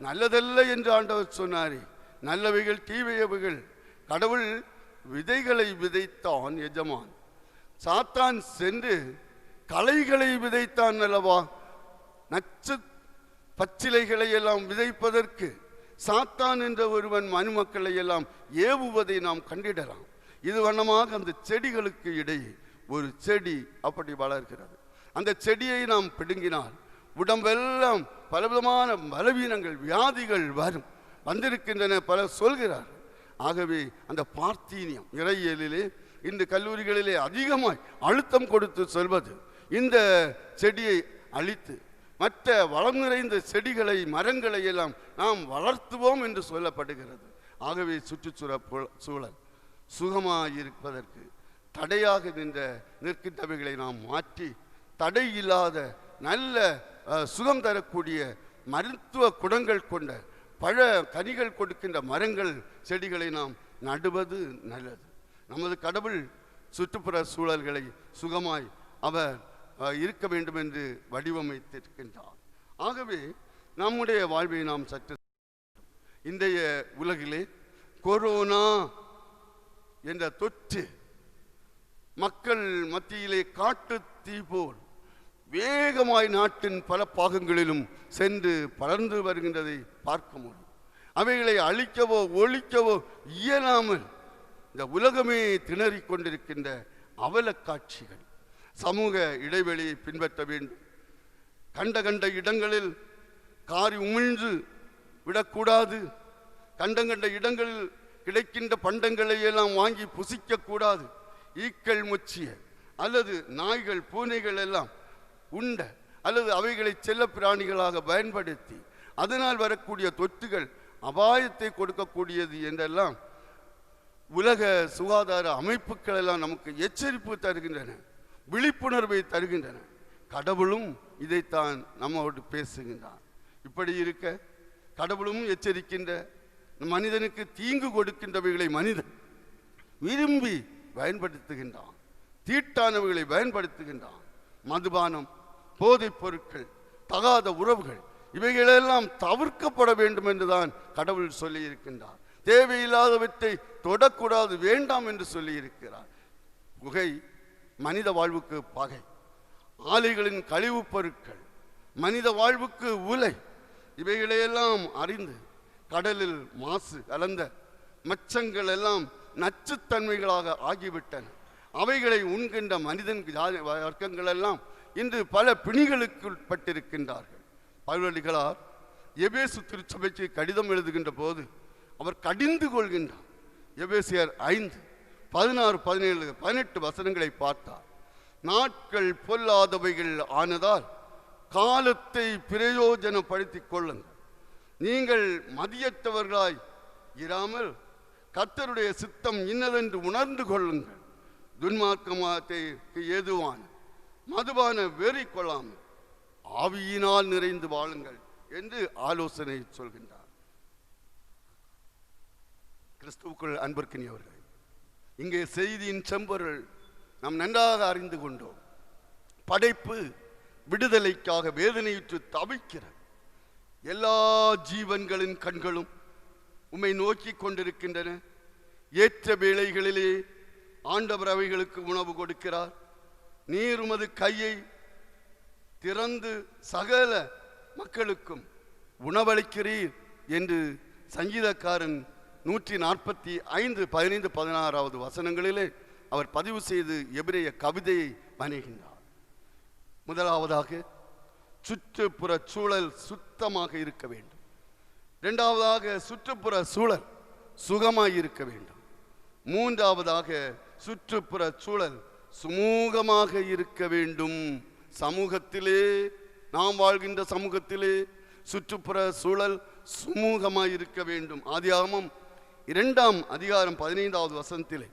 நல்லதல்ல என்று ஆண்டவர் சொன்னாரே. நல்லவைகள் தீவையவைகள். கடவுள் விதைகளை விதைத்தான் எஜமான். சாத்தான் சென்று களைகளை விதைத்தான் அல்லவா. நச்சு பச்சிலைகளை எல்லாம் விதைப்பதற்கு சாத்தான் என்ற ஒருவன் மனுமக்களை எல்லாம் ஏவுவதை நாம் கண்டிடலாம். இது வண்ணமாக அந்த செடிகளுக்கு இடையே ஒரு செடி அப்படி வளர்கிறது. அந்த செடியை நாம் பிடுங்கினால் உடம்பெல்லாம் பலவிதமான பலவீனங்கள், வியாதிகள் வந்திருக்கின்றன பலர் சொல்கிறார்கள். ஆகவே அந்த பார்த்தீனியம் இறையியலிலே இந்த கல்லூரிகளிலே அதிகமாய் அழுத்தம் கொடுத்து சொல்வது, இந்த செடியை அழித்து மற்ற வளம் நிறைந்த செடிகளை மரங்களை எல்லாம் நாம் வளர்த்துவோம் என்று சொல்லப்படுகிறது. ஆகவே சுற்றுச்சூழல் சுகமாயிருப்பதற்கு தடையாக நிற்கின்றவைகளை நாம் மாற்றி தடை இல்லாத நல்ல சுகம் தரக்கூடிய மருத்துவ குணங்கள் கொண்ட பழ கனிகள் கொடுக்கின்ற மரங்கள் செடிகளை நாம் நடுவது நல்லது. நமது கடவுள் சுற்றுப்புற சூழல்களை சுகமாய் அவர் இருக்க வேண்டும் என்று வடிவமைத்திருக்கின்றார். ஆகவே நம்முடைய வாழ்வை நாம் சற்று இன்றைய உலகிலே கொரோனா என்ற தொற்று மக்கள் மத்தியிலே காட்டு தீ போல் வேகமாய் நாட்டின் பல பாகங்களிலும் சென்று படர்ந்து வருகின்றதை பார்க்க முடியும். அவைகளை அழிக்கவோ ஒழிக்கவோ இயலாமல் இந்த உலகமே திணறிக் கொண்டிருக்கின்ற அவல காட்சிகள். சமூக இடைவெளியை பின்பற்ற வேண்டும். கண்ட இடங்களில் காரி உமிழ்ந்து விடக்கூடாது. கண்ட இடங்களில் கிடைக்கின்ற பண்டங்களை எல்லாம் வாங்கி புசிக்கக்கூடாது. ஈக்கள் முச்சிய அல்லது நாய்கள் பூனைகள் எல்லாம் உண்ட அல்லது அவைகளை செல்ல பிராணிகளாக பயன்படுத்தி அதனால் வரக்கூடிய தொற்றுகள் அபாயத்தை கொடுக்கக்கூடியது என்றெல்லாம் உலக சுகாதார அமைப்புகள் எல்லாம் நமக்கு எச்சரிப்பு தருகின்றன, விழிப்புணர்வை தருகின்றன. கடவுளும் இதைத்தான் நம்மோடு பேசுகின்றான். இப்படி இருக்க கடவுளும் எச்சரிக்கின்ற மனிதனுக்கு தீங்கு கொடுக்கின்றவைகளை மனிதன் விரும்பி பயன்படுத்துகின்றான். தீட்டானவைகளை பயன்படுத்துகின்றான். மதுபானம், போதைப் பொருட்கள், தகாத உறவுகள் இவைகளெல்லாம் தவிர்க்கப்பட வேண்டும் என்றுதான் கடவுள் சொல்லி இருக்கின்றார். தேவையில்லாதவற்றை தொடக்கூடாது, வேண்டாம் என்று சொல்லி இருக்கிறார். புகை மனித வாழ்வுக்கு பகை. ஆலைகளின் கழிவுப் பொருட்கள் மனித வாழ்வுக்கு உலை. இவைகளையெல்லாம் அறிந்து கடலில் மாசு கலந்த மச்சங்கள் எல்லாம் நச்சுத்தன்மைகளாக ஆகிவிட்டன. அவைகளை உண்கின்ற மனிதன் வர்க்கங்கள் எல்லாம் இன்று பல பிணிகளுக்கு உட்பட்டிருக்கின்றார்கள். பல்வழிகளார் எபேசு திருச்சபைக்கு கடிதம் எழுதுகின்ற போது அவர் கடிந்து கொள்கின்றார். எபேசியர் 5:16-17-18 வசனங்களை பார்த்தார். நாட்கள் பொல்லாதவைகள் ஆனதால் காலத்தை பிரயோஜனப்படுத்திக் கொள்ளுங்கள். நீங்கள் மதியற்றவர்களாய் இராமல் கர்த்தருடைய சித்தம் இன்னதென்று உணர்ந்து கொள்ளுங்கள். துன்மார்க்கமானதற்கு ஏதுவான மதுபான வெறி கொள்ளாமல் ஆவியினால் நிறைந்து வாழுங்கள் என்று ஆலோசனை சொல்கின்றார். கிறிஸ்துவுக்குள் அன்பிற்கினியவர்களே, இங்கே செய்தியின் செம்பொருள் நாம் நன்றாக அறிந்து கொண்டோம். படைப்பு விடுதலைக்காக வேதனையுற்று தவிக்கிறது. எல்லா ஜீவன்களின் கண்களும் உம்மை நோக்கி கொண்டிருக்கின்றன. ஏற்ற வேளைகளிலே ஆண்டவர் அவைகளுக்கு உணவு கொடுக்கிறார். நீர் உமது கையை திறந்து சகல மக்களுக்கும் உணவளிக்கிறீர் என்று சங்கீதக்காரன் 145:15-16 வசனங்களிலே அவர் பதிவு செய்து எபிரேய கவிதையை வணைகின்றார். முதலாவதாக சுற்றுப்புற சூழல் சுத்தமாக இருக்க வேண்டும். இரண்டாவதாக சுற்றுப்புற சூழல் சுகமாய் இருக்க வேண்டும். மூன்றாவதாக சுற்றுப்புற சூழல் சுமூகமாக இருக்க வேண்டும். சமூகத்திலே, நாம் வாழ்கின்ற சமூகத்திலே சுற்றுப்புற சூழல் சுமூகமாய் இருக்க வேண்டும். ஆதியாகமம் 2-வது அதிகாரம் 15வது வசனத்திலே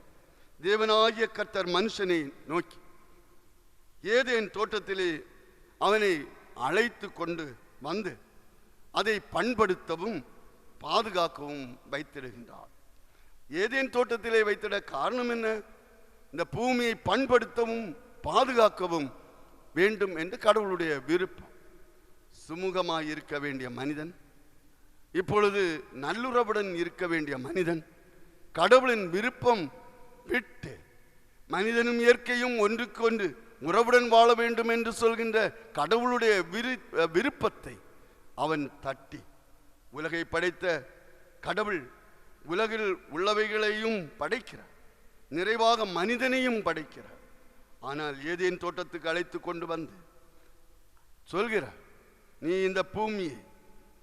தேவனாகிய கர்த்தர் மனுஷனை நோக்கி ஏதேன் தோட்டத்திலே அவனை அழைத்து கொண்டு வந்து அதை பண்படுத்தவும் பாதுகாக்கவும் வைத்திடுகின்றார். ஏதேன் தோட்டத்திலே வைத்திட காரணம் என்ன? இந்த பூமியை பண்படுத்தவும் பாதுகாக்கவும் வேண்டும் என்று கடவுளுடைய விருப்பம். சுமூகமாய் இருக்க வேண்டிய மனிதன், இப்பொழுது நல்லுறவுடன் இருக்க வேண்டிய மனிதன், கடவுளின் விருப்பம் விட்டு மனிதனும் இயற்கையும் ஒன்றுக்கு ஒன்று உறவுடன் வாழ வேண்டும் என்று சொல்கின்ற கடவுளுடைய விருப்பத்தை அவன் தட்டி, உலகை படைத்த கடவுள் உலகில் உள்ளவைகளையும் படைக்கிறார், நிறைவாக மனிதனையும் படைக்கிறார். ஆனால் ஏதேன் தோட்டத்துக்கு அழைத்து கொண்டு வந்து சொல்கிறார், நீ இந்த பூமியை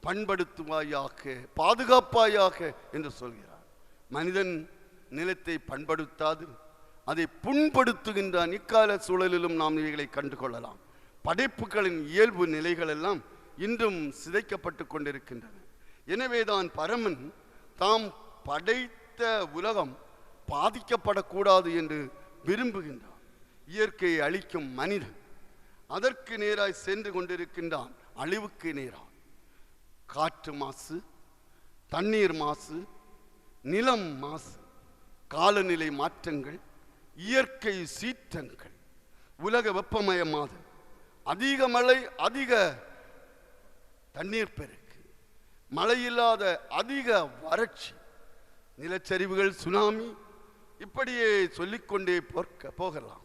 பண்படுத்துவாயாக, பாதுகாப்பாயாக என்று சொல்கிறார். மனிதன் நிலத்தை பண்படுத்தாது அதை புண்படுத்துகின்றான். இக்கால சூழலிலும் நாம் இவைகளை கண்டு கொள்ளலாம். படைப்புகளின் இயல்பு நிலைகள் எல்லாம் இன்றும் சிதைக்கப்பட்டு கொண்டிருக்கின்றன. எனவேதான் பரமன் தாம் படைத்த உலகம் பாதிக்கப்படக்கூடாது என்று விரும்புகின்றான். இயற்கையை அழிக்கும் மனிதன் அதற்கு நேராய் சென்று கொண்டிருக்கின்றான், அழிவுக்கு நேராக. காற்று மாசு, தண்ணீர் மாசு, நிலம் மாசு, காலநிலை மாற்றங்கள், இயற்கை சீற்றங்கள், உலக வெப்பமயமாதல், அதிக மழை, அதிக தண்ணீர் பெருக்கு, மழையில்லாத அதிக வறட்சி, நிலச்சரிவுகள், சுனாமி, இப்படியே சொல்லிக்கொண்டே போகலாம்.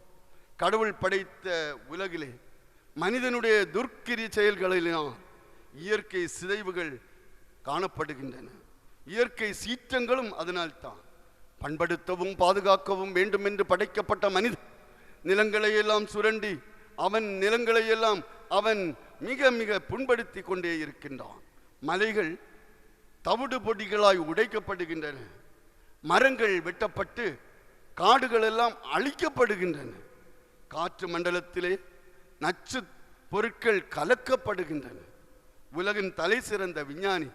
கடவுள் படைத்த உலகிலே மனிதனுடைய துர்க்கிரி செயல்களினால் இயற்கை சிதைவுகள் காணப்படுகின்றன. இயற்கை சீற்றங்களும் அதனால்தான். பண்படுத்தவும் பாதுகாக்கவும் வேண்டும் என்று படைக்கப்பட்ட மனிதன் நிலங்களை எல்லாம் சுரண்டி அவன் நிலங்களை எல்லாம் அவன் மிக மிக புண்படுத்தி கொண்டே இருக்கின்றான். மலைகள் தவிடு பொடிகளாய் உடைக்கப்படுகின்றன, மரங்கள் வெட்டப்பட்டு காடுகள் எல்லாம் அழிக்கப்படுகின்றன, காற்று மண்டலத்திலே நச்சு பொருட்கள் கலக்கப்படுகின்றன. உலகின் தலை சிறந்த விஞ்ஞானி,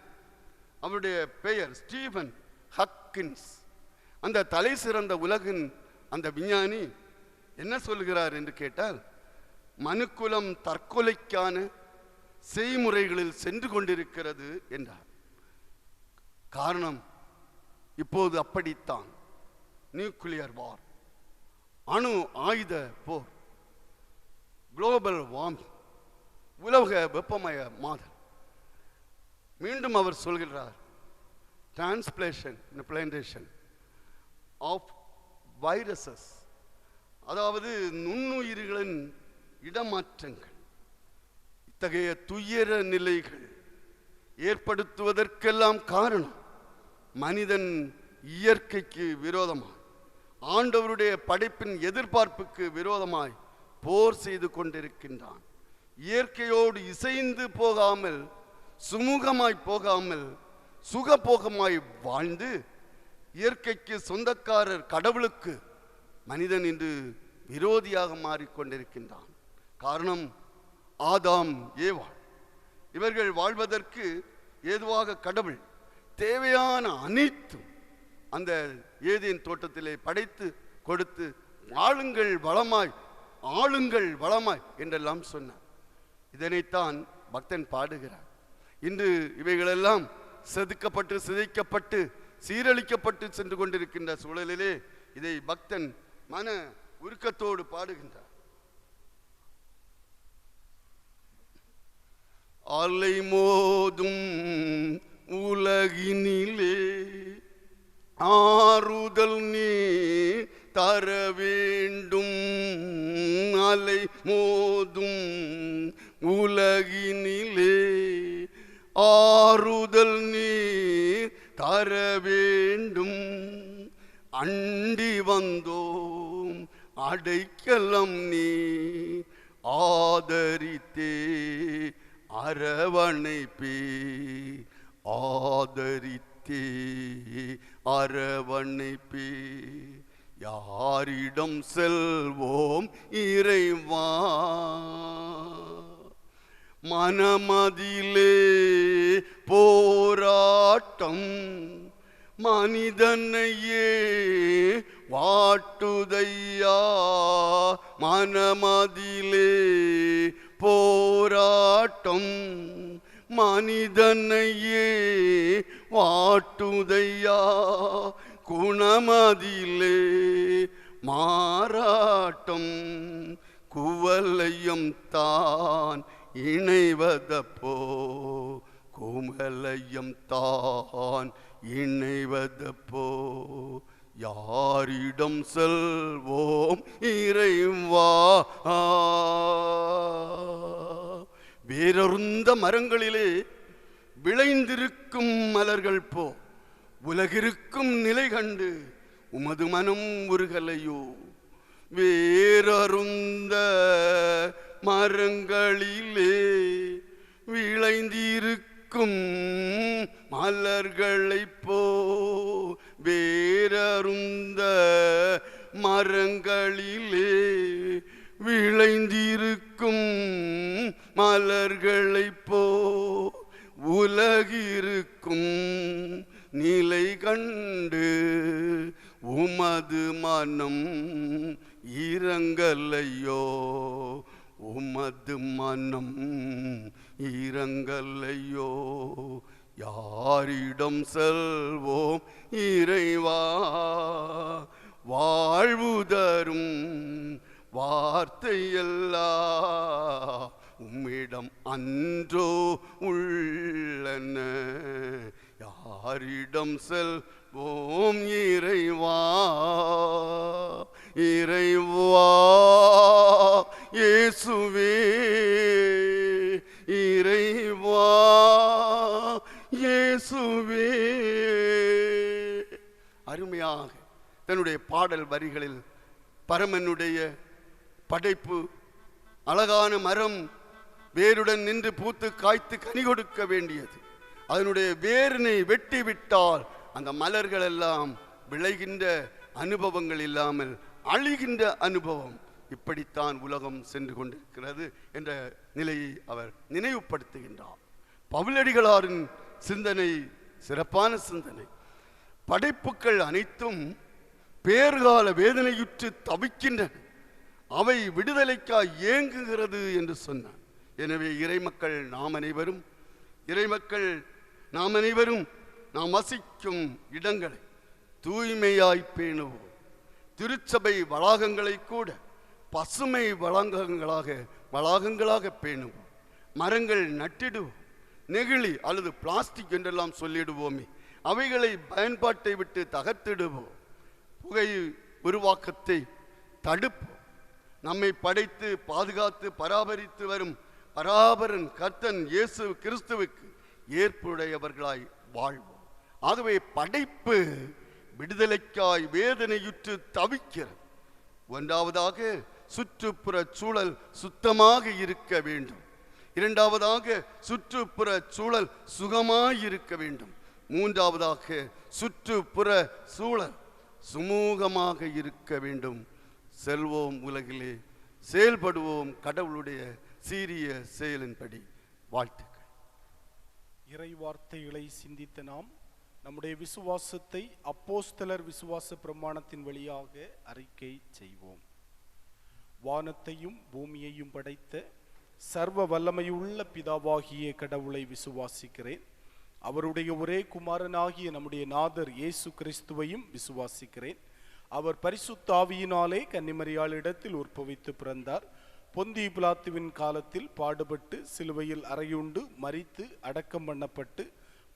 அவருடைய பெயர் ஸ்டீபன் ஹக்கின்ஸ், அந்த தலை சிறந்த உலகின் அந்த விஞ்ஞானி என்ன சொல்கிறார் என்று கேட்டால், மனுக்குலம் தற்கொலைக்கான செய்முறைகளில் சென்று கொண்டிருக்கிறது என்றார். காரணம் இப்போது அப்படித்தான். நியூக்ளியர் வார், அணு ஆயுத போர், குளோபல் வார்மிங், உலக வெப்பமய மாதல். மீண்டும் அவர் சொல்கிறார், டிரான்ஸ்பிளேஷன் ஆஃப் வைரஸஸ், அதாவது நுண்ணுயிர்களின் இடமாற்றங்கள். இத்தகைய துயர நிலைகள் ஏற்படுத்துவதற்கெல்லாம் காரணம் மனிதன் இயற்கைக்கு விரோதமாய், ஆண்டவருடைய படைப்பின் எதிர்பார்ப்புக்கு விரோதமாய் போர் செய்து கொண்டிருக்கின்றான். இயற்கையோடு இசைந்து போகாமல், சுமூகமாய் போகாமல், சுகபோகமாய் வாழ்ந்து இயற்கைக்கு சொந்தக்காரர் கடவுளுக்கு மனிதன் இன்று விரோதியாக மாறிக்கொண்டிருக்கின்றான். காரணம் ஆதாம் ஏவாள். இவர்கள் வாழ்வதற்கு ஏதுவாக கடவுள் தேவையான அனைத்தும் அந்த ஏதேன் தோட்டத்திலே படைத்து கொடுத்து, ஆளுங்கள் வளமாய், ஆளுங்கள் வளமாய் என்றெல்லாம் சொன்னார். இதனைத்தான் பக்தன் பாடுகிறார். இன்று இவைகளெல்லாம் செதுக்கப்பட்டு, சிதைக்கப்பட்டு, சீரழிக்கப்பட்டு சென்று கொண்டிருக்கின்ற சூழலிலே இதை பக்தன் மன உருக்கத்தோடு பாடுகின்றார். அலை மோதும் உலகினிலே ஆறுதல் நீ தர வேண்டும். அலை மோதும் உலகினிலே ஆறுதல் நீ தர வேண்டும். அண்டி வந்தோம் அடைக்கலம் நீ ஆதரித்தே அரவணைப்பே, ஆதரித்தே அரவணைப்பே. யாரிடம் செல்வோம் இறைவா? மனமதிலே போராட்டம், மனிதனையே வாட்டுதையா மனமதிலே போராட்டம் மனிதனையே வாட்டுதையா குணமதிலே மாறாட்டம் குவலையும் தான் இணைவதப்போ குமலையும் தான் இணைவதப்போ யாரிடம் செல்வோம் இறைவா வேறொருந்த மரங்களிலே விளைந்திருக்கும் மலர்கள் போ உலகிருக்கும் நிலை கண்டு உமது மனம் உருகலையோ வேறருந்த மரங்களிலே விளைந்திருக்கும் மலர்களைப் போ வேறருந்த மரங்களிலே விளைந்திருக்கும் மலர்களைப் போ உலகிருக்கும் நிலை கண்டு உமது மனம் இரங்கலையோ உமது மனம் இரங்கலையோ யாரிடம் செல்வோம் இறைவா வாழ்வு தரும் வார்த்தையெல்லாம் உம்மிடம் அன்றோ உள்ளன யாரிடம் செல்வோம் இறைவா இறைவா இயேசுவே இறைவா இயேசுவே. அருமையாக தன்னுடைய பாடல் வரிகளில் பரமனுடைய படைப்பு அழகான மரம் வேருடன் நின்று பூத்து காய்த்து கனி கொடுக்க வேண்டியது. அதனுடைய வேரினை வெட்டி விட்டால் அந்த மலர்கள் எல்லாம் விளைகின்ற அனுபவங்கள் இல்லாமல் அழிகின்ற அனுபவம். இப்படித்தான் உலகம் சென்று கொண்டிருக்கிறது என்ற நிலையை அவர் நினைவுபடுத்துகின்றார். பவுலடிகளாரின் சிந்தனை சிறப்பான சிந்தனை. படைப்புகள் அனைத்தும் பேறுகால வேதனையுற்று தவிக்கின்றன, அவை விடுதலைக்காய் ஏங்குகிறது என்று சொன்னார். எனவே இறைமக்கள் நாம் அனைவரும் நாம் வசிக்கும் இடங்களை தூய்மையாய் பேணுவோம். திருச்சபை வளாகங்களை கூட பசுமை வளாகங்களாக பேணுவோம். மரங்கள் நட்டிடுவோம். நெகிழி அல்லது பிளாஸ்டிக் என்றெல்லாம் சொல்லிடுவோமே, அவைகளை பயன்பாட்டை விட்டு தகர்த்திடுவோம். புகை உருவாக்கத்தை தடுப்போம். நம்மை படைத்து பாதுகாத்து பராமரித்து வரும் பராபரன் கர்த்தன் இயேசு கிறிஸ்துவுக்கு ஏற்புடையவர்களாய் வாழ்வோம். ஆகவே படைப்பு விடுதலைக்காய் வேதனையுற்று தவிக்கிறது. ஒன்றாவதாக சுற்றுப்புற சூழல் சுத்தமாக இருக்க வேண்டும். இரண்டாவதாக சுற்றுப்புற சூழல் சுகமாய் இருக்க வேண்டும். மூன்றாவதாக சுற்றுப்புற சூழல் சுமூகமாக இருக்க வேண்டும். செல்வோம் உலகிலே, செயல்படுவோம் கடவுளுடைய சீரிய செயலின்படி. வாழ்த்துக்கள். இறை வார்த்தைகளை சிந்தித்த நாம் நம்முடைய விசுவாசத்தை அப்போஸ்தலர் விசுவாச பிரமாணத்தின் வழியாக அறிக்கை செய்வோம். வானத்தையும் பூமியையும் படைத்த சர்வ வல்லமையுள்ள பிதாவாகிய கடவுளை விசுவாசிக்கிறேன். அவருடைய ஒரே குமாரனாகிய நம்முடைய நாதர் இயேசு கிறிஸ்துவையும் விசுவாசிக்கிறேன். அவர் பரிசுத்த ஆவியினாலே கன்னிமரியாளிடத்தில் உற்பவித்து பிறந்தார். பொந்திய பிலாத்துவின் காலத்தில் பாடுபட்டு சிலுவையில் அறையுண்டு மரித்து அடக்கம் பண்ணப்பட்டு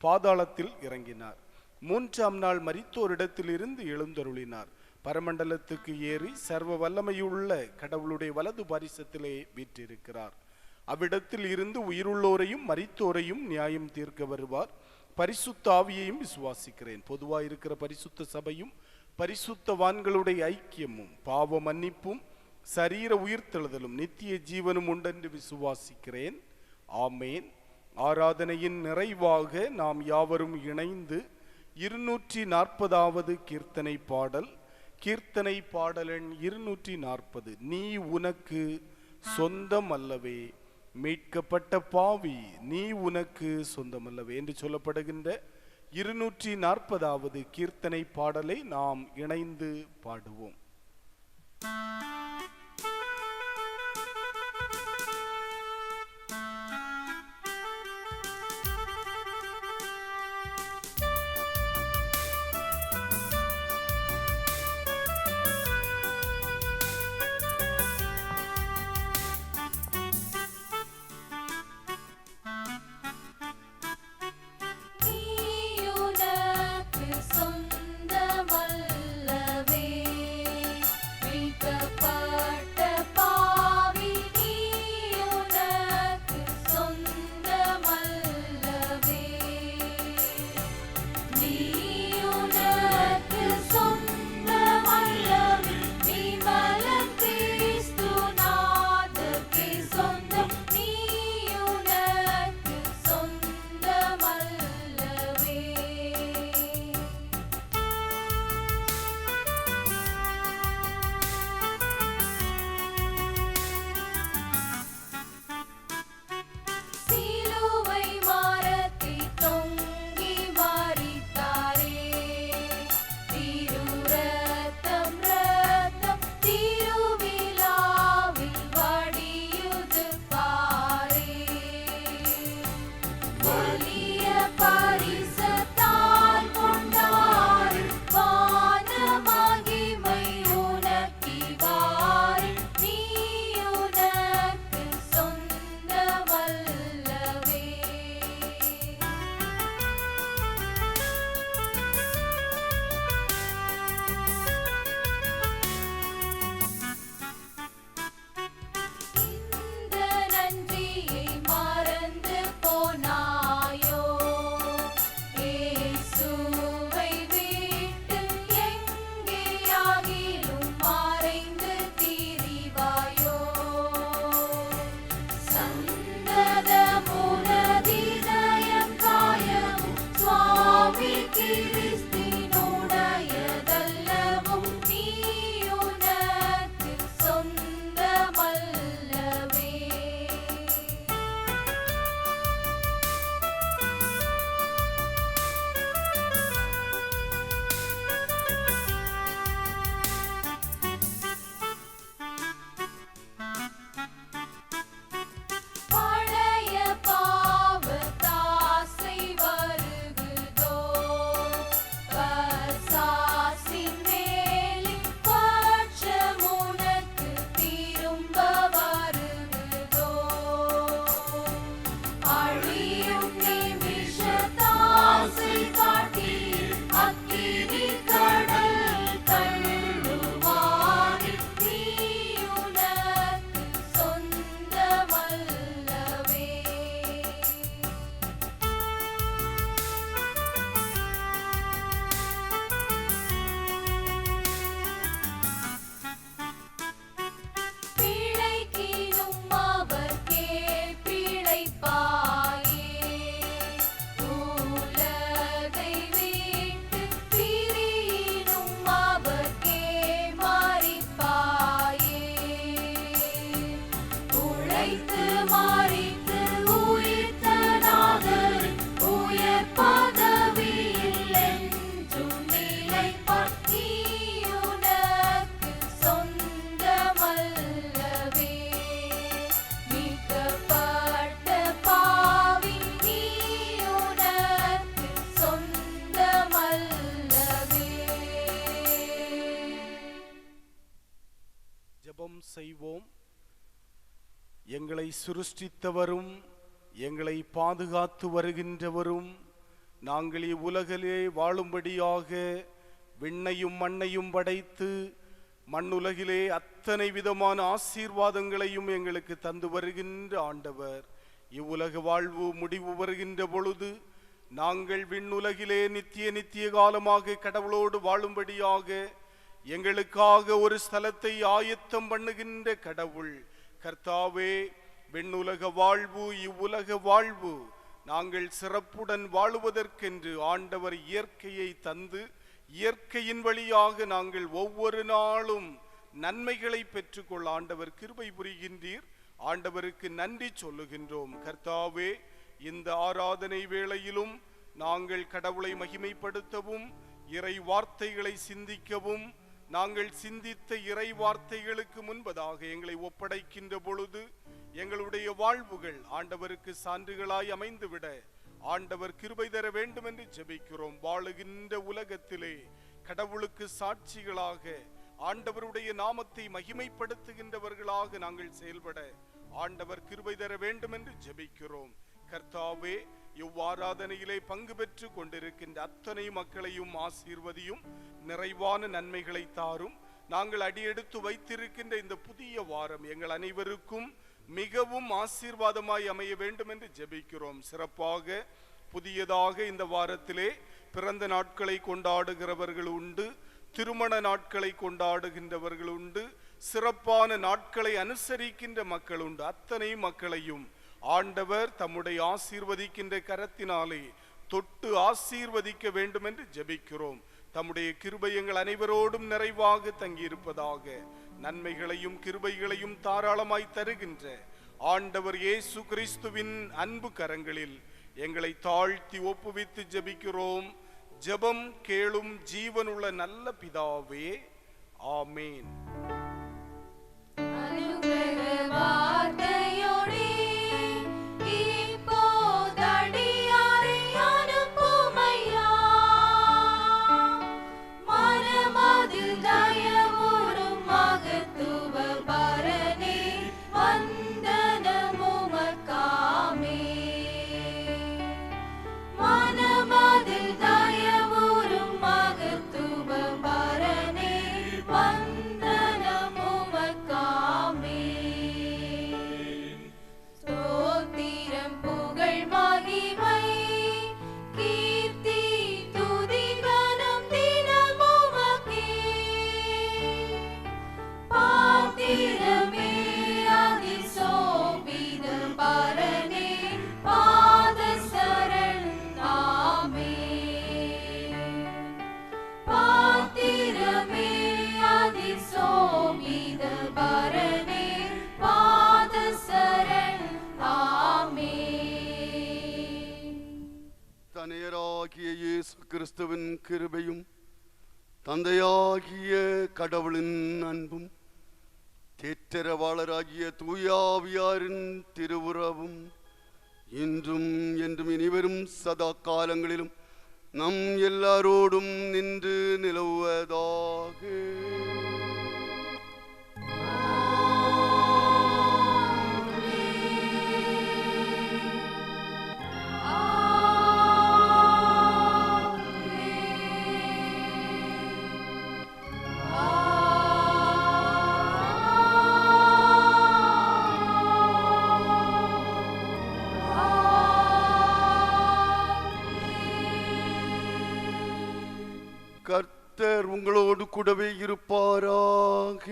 பாதாளத்தில் இறங்கினார். மூன்றாம் நாள் மரித்தோரிடத்தில் இருந்து எழுந்தருளினார். பரமண்டலத்துக்கு ஏறி சர்வ வல்லமையுள்ள கடவுளுடைய வலது பாரிசத்திலே வீற்றிருக்கிறார். அவ்விடத்தில் இருந்து உயிருள்ளோரையும் மரித்தோரையும் நியாயம் தீர்க்க வருவார். பரிசுத்த ஆவியையும் விசுவாசிக்கிறேன். பொதுவாக இருக்கிற பரிசுத்த சபையும் பரிசுத்தவான்களுடைய ஐக்கியமும் பாவ மன்னிப்பும் சரீர உயிர்த்தெழுதலும் நித்திய ஜீவனும் உண்டென்று விசுவாசிக்கிறேன். ஆமேன். ஆராதனையின் நிறைவாக நாம் யாவரும் இணைந்து 240வது கீர்த்தனை பாடல், கீர்த்தனை பாடலெண் 240. நீ உனக்கு சொந்தம் அல்லவே, மீட்கப்பட்ட பாவி நீ உனக்கு சொந்தமல்லவே என்று சொல்லப்படுகின்ற 240வது கீர்த்தனை பாடலை நாம் இணைந்து பாடுவோம். செய்வோம். எங்களை சிருஷ்டித்தவரும் எங்களை பாதுகாத்து வருகின்றவரும் நாங்கள் இவ்வுலகிலே வாழும்படியாக விண்ணையும் மண்ணையும் படைத்து மண்ணுலகிலே அத்தனை விதமான ஆசீர்வாதங்களையும் எங்களுக்கு தந்து வருகின்ற ஆண்டவர், இவ்வுலக வாழ்வு முடிவு வருகின்ற பொழுது நாங்கள் விண்ணுலகிலே நித்திய காலமாக கடவுளோடு வாழும்படியாக எங்களுக்காக ஒரு ஸ்தலத்தை ஆயத்தம் பண்ணுகின்ற கடவுள் கர்த்தாவே, விண்ணுலக வாழ்வு இவ்வுலக வாழ்வு நாங்கள் சிறப்புடன் வாழுவதற்கென்று ஆண்டவர் இயற்கையை தந்து இயற்கையின் வழியாக நாங்கள் ஒவ்வொரு நாளும் நன்மைகளை பெற்றுக்கொள்ள ஆண்டவர் கிருபை புரிகின்றீர். ஆண்டவருக்கு நன்றி சொல்லுகின்றோம். கர்த்தாவே, இந்த ஆராதனை வேளையிலும் நாங்கள் கடவுளை மகிமைப்படுத்தவும் இறை வார்த்தைகளை சிந்திக்கவும் நாங்கள் சிந்தித்த இறை வார்த்தைகளுக்கு முன்பதாக எங்களை ஒப்படைக்கின்ற பொழுது எங்களுடைய வாழ்வுகள் ஆண்டவருக்கு சான்றுகளாய் அமைந்துவிட ஆண்டவர் கிருபை தர வேண்டும் என்று ஜெபிக்கிறோம். வாழுகின்ற உலகத்திலே கடவுளுக்கு சாட்சிகளாக ஆண்டவருடைய நாமத்தை மகிமைப்படுத்துகின்றவர்களாக நாங்கள் செயல்பட ஆண்டவர் கிருபை தர வேண்டும் என்று ஜெபிக்கிறோம். கர்த்தாவே, இவ்வாராதனையிலே பங்கு பெற்று கொண்டிருக்கின்ற அத்தனை மக்களையும் ஆசீர்வதியும், நிறைவான நன்மைகளை தாரும். நாங்கள் அடியெடுத்து வைத்திருக்கின்ற இந்த புதிய வாரம் எங்கள் அனைவருக்கும் மிகவும் ஆசீர்வாதமாய் அமைய வேண்டும் என்று ஜெபிக்கிறோம். சிறப்பாக புதியதாக இந்த வாரத்திலே பிறந்த நாட்களை கொண்டாடுகிறவர்கள் உண்டு, திருமண நாட்களை கொண்டாடுகின்றவர்கள் உண்டு, சிறப்பான நாட்களை அனுசரிக்கின்ற மக்கள் உண்டு. அத்தனை மக்களையும் ஆண்டவர் தம்முடைய ஆசீர்வதிக்கின்ற கரத்தினாலே தொட்டு ஆசீர்வதிக்க வேண்டும் என்று ஜெபிக்கிறோம். தம்முடைய கிருபை எங்கள் அனைவரோடும் நிறைவாக தங்கியிருப்பதாக. நன்மைகளையும் கிருபைகளையும் தாராளமாய் தருகின்ற ஆண்டவர் இயேசு கிறிஸ்துவின் அன்பு கரங்களில் எங்களை தாழ்த்தி ஒப்புவித்து ஜெபிக்கிறோம். ஜெபம் கேளும் ஜீவனுள்ள நல்ல பிதாவே, ஆமேன். தந்தையராகிய இயேசு கிறிஸ்துவின் கிருபையும் தந்தையாகிய கடவுளின் அன்பும் தேற்றரவாளராகிய தூயாவியாரின் திருவுறவும் இன்றும் என்றும் இனிவரும் சதா காலங்களிலும் நம் எல்லாரோடும் நின்று நிலவுவதாக. கர்த்தர் உங்களோடு கூடவே இருப்பாராக.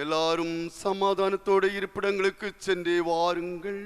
எல்லாரும் சமாதானத்தோடு இருப்பிடங்களுக்கு சென்றே வாருங்கள்.